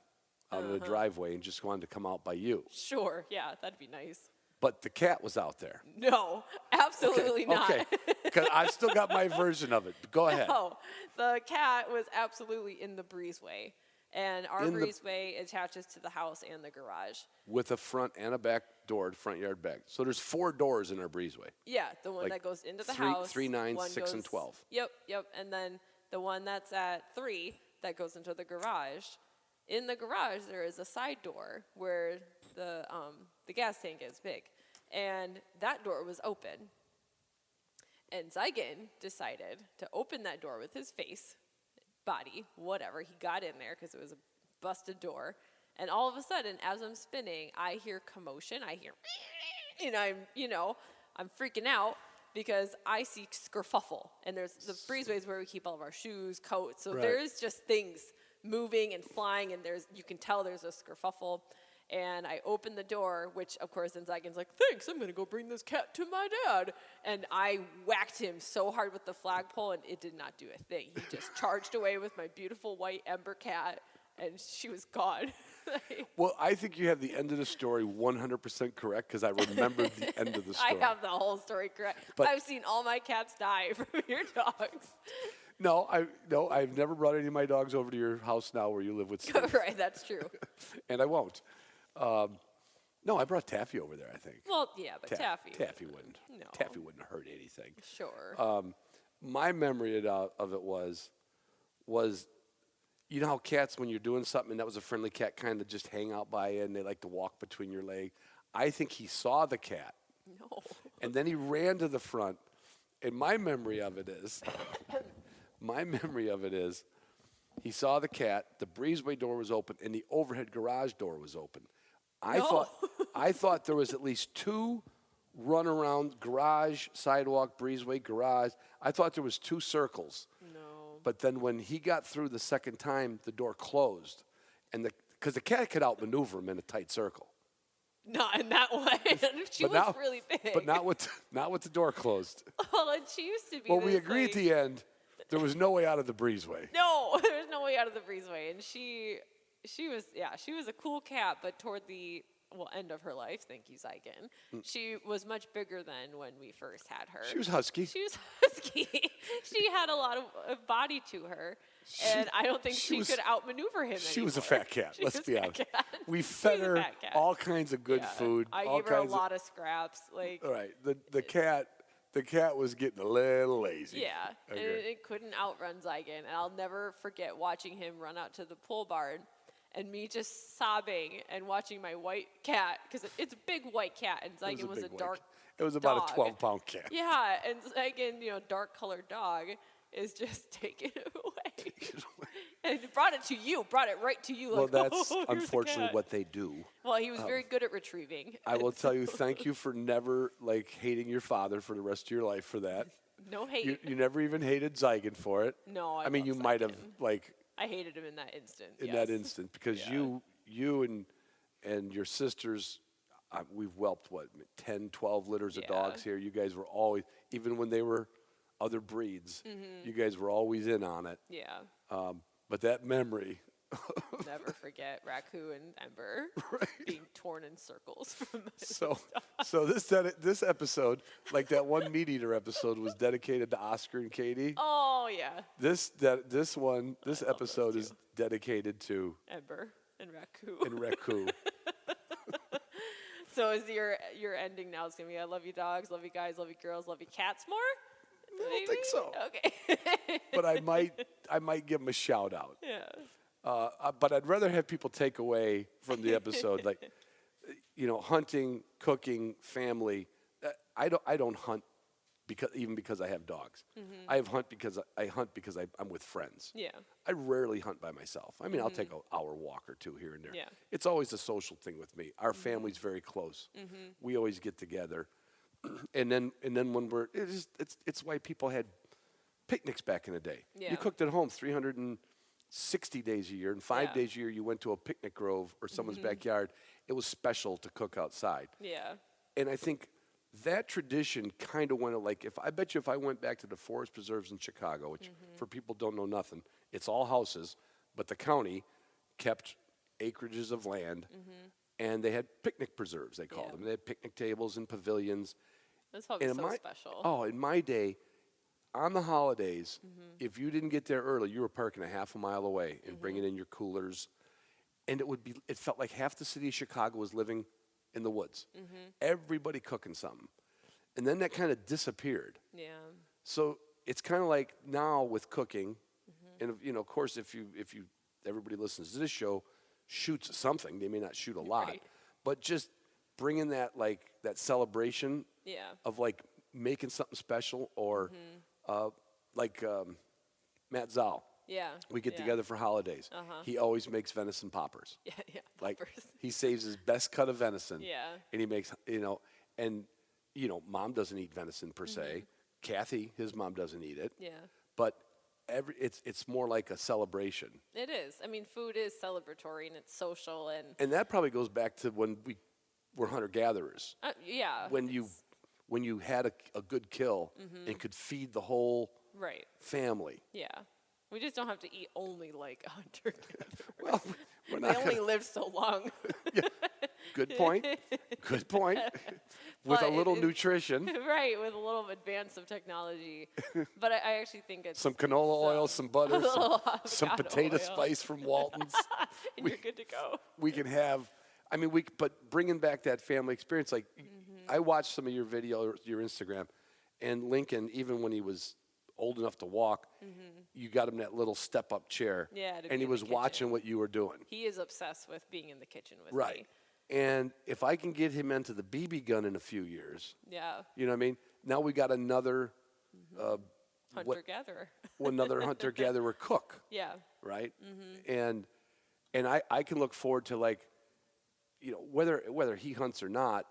out of the driveway and just wanted to come out by you. Sure. Yeah, that'd be nice. But the cat was out there. No, absolutely not. Okay, because I've still got my version of it. Go ahead. No, the cat was absolutely in the breezeway. And our breezeway attaches to the house and the garage. With a front and a back door, front yard back. So there's 4 doors in our breezeway. Yeah, the one Like that goes into the 3, house. 3, 9, one 6, and goes- 12. Yep. And then the one that's at 3 that goes into the garage. In the garage, there is a side door where the gas tank is big. And that door was open. And Zygon decided to open that door with his face, body, whatever. He got in there because it was a busted door. And all of a sudden, as I'm spinning, I hear commotion. I hear, and I'm freaking out because I see skerfuffle. And there's the breezeways where we keep all of our shoes, coats. So Right. there is just things moving and flying, and you can tell there's a skerfuffle. And I opened the door, which, of course, then Zygon's like, thanks, I'm going to go bring this cat to my dad. And I whacked him so hard with the flagpole, and it did not do a thing. He just charged away with my beautiful white Ember cat, and she was gone. Well, I think you have the end of the story 100% correct because I remember the end of the story. I have the whole story correct. But- I've seen all my cats die from your dogs. No, I've never brought any of my dogs over to your house now where you live with Steve. Right, that's true. And I won't. No, I brought Taffy over there, I think. Well, yeah, but Taffy. Taffy wouldn't. No. Taffy wouldn't hurt anything. Sure. My memory of it was, you know how cats, when you're doing something and that was a friendly cat, kind of just hang out by you and they like to walk between your legs. I think he saw the cat. No. And then he ran to the front. And my memory of it is, he saw the cat, the breezeway door was open, and the overhead garage door was open. I thought there was at least 2 runaround garage, sidewalk, breezeway, garage. I thought there was 2 circles. No. But then when he got through the second time, the door closed, and because the cat could outmaneuver him in a tight circle. Not in that way. She was really big. But not with the door closed. Well, and she used to be. Well, we this, agreed like, at the end there was no way out of the breezeway. No, there's no way out of the breezeway. And she was a cool cat, but toward the end of her life, thank you, Zygon, she was much bigger than when we first had her. She was husky. She She had a lot of body to her, and I don't think she could outmaneuver him She was a anymore. fat cat, She let's was be a fat honest. cat. We She fed was a her fat cat. all kinds of good Yeah, food. I all gave her a kinds lot of scraps. Like, All right, the cat was getting a little lazy. yeah, Okay. and it couldn't outrun Zygon. And I'll never forget watching him run out to the pole barn and me just sobbing and watching my white cat, because it's a big white cat, and Zygon was a big white dark cat. It was about dog. a 12-pound cat. Yeah, and Zygon, dark-colored dog, is just taking it away. And brought it to you. Brought it right to you. Well, Like, that's oh, here's the unfortunately cat." what they do. Well, he was very good at retrieving. I will tell you, thank you for never like hating your father for the rest of your life for that. No hate. You never even hated Zygon for it. No, I mean, love you might have Zygon. like I hated him in that instant. in yes. that instant because Yeah. you and your sisters, we've whelped what 10, 12 litters of Yeah. dogs here. You guys were always, even when they were other breeds, you guys were always in on it. Yeah. But that memory, Never forget Raku and Ember being torn in circles from so this episode, like that one meat eater episode, was dedicated to Oscar and Katie. Oh yeah. This episode is dedicated to Ember and Raku. Raku. So is your ending now is gonna be I love you dogs, love you guys, love you girls, love you cats more? I don't think so. Okay. But I might give them a shout out. Yeah. But I'd rather have people take away from the episode, like, hunting, cooking, family. I don't hunt because I have dogs. I hunt because I'm with friends. Yeah. I rarely hunt by myself. I mean, I'll take an hour walk or two here and there. Yeah. It's always a social thing with me. Our family's very close. We always get together, and then when it's why people had picnics back in the day. Yeah. You cooked at home 360 days a year, and 5 Yeah. days a year you went to a picnic grove or someone's backyard. It was special to cook outside. Yeah. And I think that tradition kind of went like, if I went back to the forest preserves in Chicago, which for people don't know nothing, it's all houses, but the county kept acreages of land, and they had picnic preserves, they called Yeah. them. They had picnic tables and pavilions. That's probably And so special. Oh, in my day, on the holidays, if you didn't get there early, you were parking a half a mile away and bringing in your coolers. And it felt like half the city of Chicago was living in the woods. Everybody cooking something. And then that kind of disappeared. Yeah. So it's kind of like now with cooking, and of course, if everybody listens to this show, shoots something. They may not shoot a lot, Right. but just bringing that that celebration Yeah. of like making something special, or Matt Zow. Yeah. We get yeah. together for holidays. He always makes venison poppers. Yeah. Yeah. Like Poppers. he saves his best cut of venison. Yeah. And he makes mom doesn't eat venison per se. Kathy, his mom doesn't eat it. Yeah. But it's more like a celebration. It is. I mean, food is celebratory and it's social And that probably goes back to when we were hunter gatherers. Yeah. When you had a good kill and could feed the whole Right. family. Yeah. We just don't have to eat only like a hunter. Well, we're They not only gonna, live so long. good point. Good point. With a But little nutrition, Right, with a little advance of technology. But I actually think it's some canola oil, some butter, little some avocado potato oil. spice from Walton's. and you're good to go. We can have, but bringing back that family experience, like I watched some of your video, your Instagram, and Lincoln, even when he was old enough to walk, you got him that little step-up chair, Yeah, to be and he in the was watching kitchen. what you were doing. He is obsessed with being in the kitchen with Right. me. And if I can get him into the BB gun in a few years, Yeah. you know what I mean? Now we got another Hunter-gatherer. another hunter-gatherer cook, Yeah. right? And I can look forward to, like, whether he hunts or not,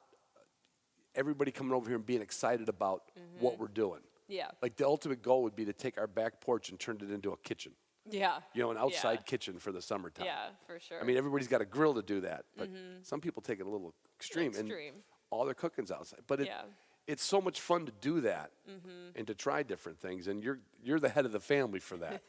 everybody coming over here and being excited about what we're doing. Yeah. Like the ultimate goal would be to take our back porch and turn it into a kitchen, Yeah. an outside kitchen for the summertime. Yeah, for sure. I mean, everybody's got a grill to do that, but some people take it a little extreme, and Extreme. all their cooking's outside. But Yeah. it's so much fun to do that and to try different things, and you're the head of the family for that.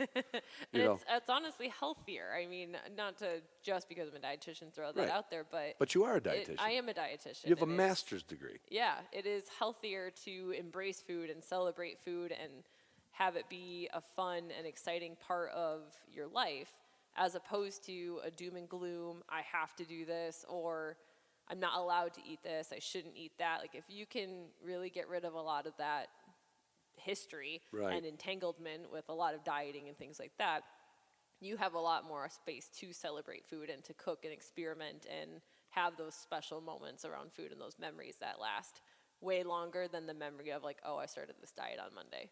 And it's honestly healthier. I mean, not to just because I'm a dietitian throw that Right. out there, but But you are a dietitian. I am a dietitian. You have a and master's degree. Yeah, it is healthier to embrace food and celebrate food and have it be a fun and exciting part of your life, as opposed to a doom and gloom, I have to do this, or I'm not allowed to eat this, I shouldn't eat that. Like, if you can really get rid of a lot of that history Right. and entanglement with a lot of dieting and things like that, you have a lot more space to celebrate food and to cook and experiment and have those special moments around food and those memories that last way longer than the memory of, like, oh, I started this diet on Monday.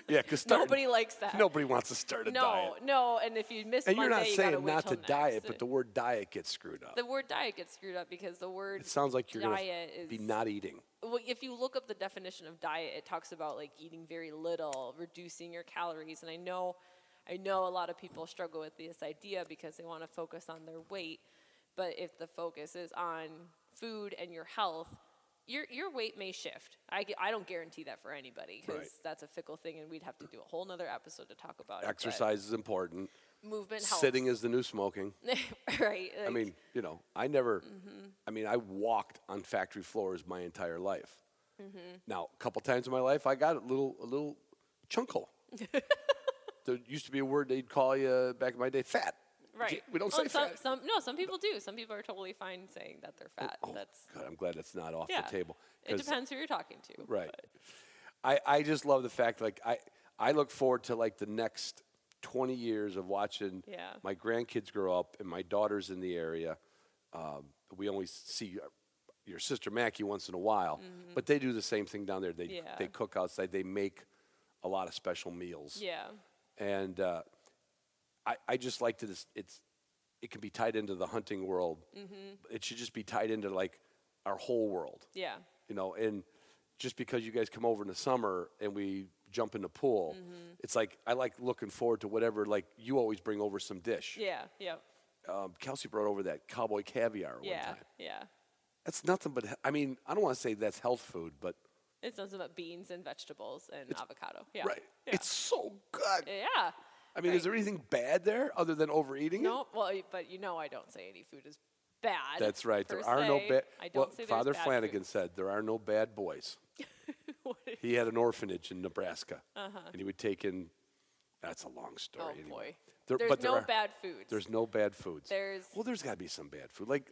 Yeah, because Nobody likes that. Nobody wants to start a diet. No, and if you miss And Monday, you're not you gotta saying wait not till to diet, next. but the word diet gets screwed up. The word diet gets screwed up because the word It sounds like you're going diet to is be not eating. Well, if you look up the definition of diet, it talks about like eating very little, reducing your calories, and I know a lot of people struggle with this idea because they want to focus on their weight, but if the focus is on food and your health, your weight may shift. I don't guarantee that for anybody because that's a fickle thing, and we'd have to do a whole nother episode to talk about it. Exercise is important. Movement helps. Sitting is the new smoking. Right. I mean, I never, I walked on factory floors my entire life. Now, a couple times in my life, I got a little chunkle. There used to be a word they'd call you back in my day, fat. Right. We don't say fat. Some people do. Some people are totally fine saying that they're fat. That's God, I'm glad it's not off the table. It depends who you're talking to. Right. I just love the fact, like, I look forward to, like, the next 20 years of watching my grandkids grow up and my daughter's in the area. We only see your sister Mackie once in a while, but they do the same thing down there. They cook outside. They make a lot of special meals. Yeah. And I just like that it can be tied into the hunting world. It should just be tied into, like, our whole world. Yeah. And just because you guys come over in the summer and we jump in the pool, it's like I like looking forward to whatever, like, you always bring over some dish. Yeah, yeah. Kelsey brought over that cowboy caviar one time. Yeah. That's nothing but, I don't want to say that's health food, but. It's nothing but beans and vegetables and avocado. Yeah. Right. Yeah. It's so good. Yeah. Is there anything bad there other than overeating it? No, well, but I don't say any food is bad. That's right. There are no bad. Father Flanagan said there are no bad boys. He had an orphanage in Nebraska, and he would take in. That's a long story. Oh anyway. boy. There's no bad foods. There's no bad foods. There's got to be some bad food, like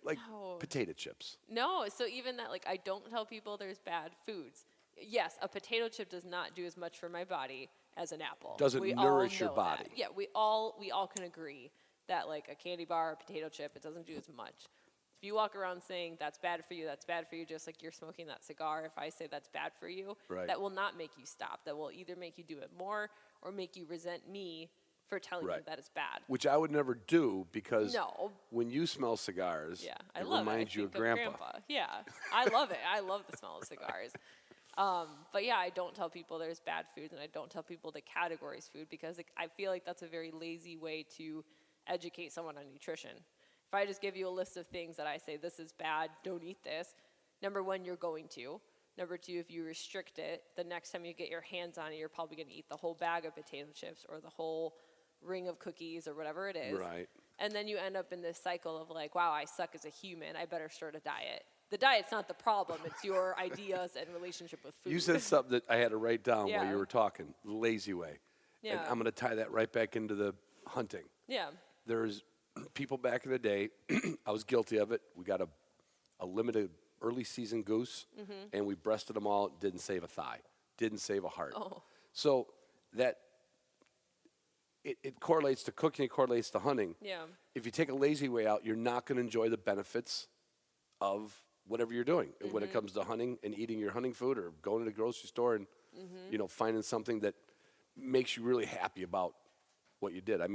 potato chips. No, so even that, like, I don't tell people there's bad foods. Yes, a potato chip does not do as much for my body as an apple. Doesn't nourish your body. That. Yeah, we all can agree that, like, a candy bar or a potato chip, it doesn't do as much. If you walk around saying that's bad for you, just like you're smoking that cigar, if I say that's bad for you, that will not make you stop. That will either make you do it more or make you resent me for telling you that it's bad. Which I would never do because when you smell cigars, it reminds you of Grandpa. Yeah, I love it. I love the smell of cigars. But yeah, I don't tell people there's bad foods, and I don't tell people to categorize food because I feel like that's a very lazy way to educate someone on nutrition. If I just give you a list of things that I say, this is bad, don't eat this, number one, you're going to. Number two, if you restrict it, the next time you get your hands on it, you're probably going to eat the whole bag of potato chips or the whole ring of cookies or whatever it is. Right. And then you end up in this cycle of, like, wow, I suck as a human, I better start a diet. The diet's not the problem. It's your ideas and relationship with food. You said something that I had to write down while you were talking, the lazy way. Yeah. And I'm going to tie that right back into the hunting. Yeah. There's people back in the day, I was guilty of it. We got a limited early season goose, and we breasted them all, didn't save a thigh, didn't save a heart. Oh. So that it correlates to cooking, it correlates to hunting. Yeah. If you take a lazy way out, you're not going to enjoy the benefits of whatever you're doing when it comes to hunting and eating your hunting food or going to the grocery store and finding something that makes you really happy about what you did. I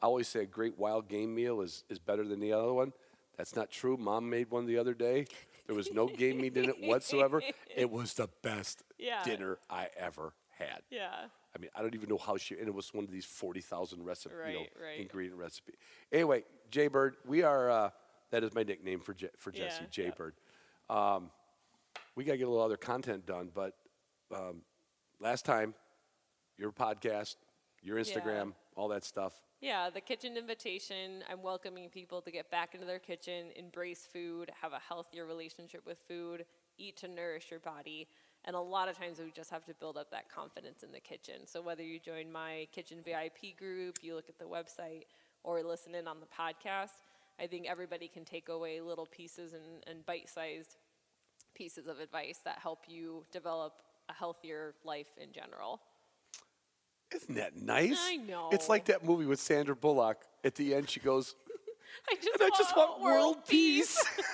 always say a great wild game meal is better than the other one. That's not true. Mom made one the other day. There was no game meat in it whatsoever. It was the best dinner I ever had. Yeah. I don't even know how and it was one of these 40,000 Right. ingredient recipe. Anyway, Jay Bird, we are, that is my nickname for Jessi, Jay Bird. We got to get a little other content done, but last time, your podcast, your Instagram, all that stuff. Yeah, the kitchen invitation. I'm welcoming people to get back into their kitchen, embrace food, have a healthier relationship with food, eat to nourish your body. And a lot of times we just have to build up that confidence in the kitchen. So whether you join my kitchen VIP group, you look at the website, or listen in on the podcast, I think everybody can take away little pieces and bite-sized pieces of advice that help you develop a healthier life in general. Isn't that nice? I know. It's like that movie with Sandra Bullock. At the end, she goes, I just want world peace. I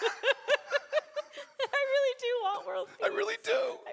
really do want world peace. I really do. I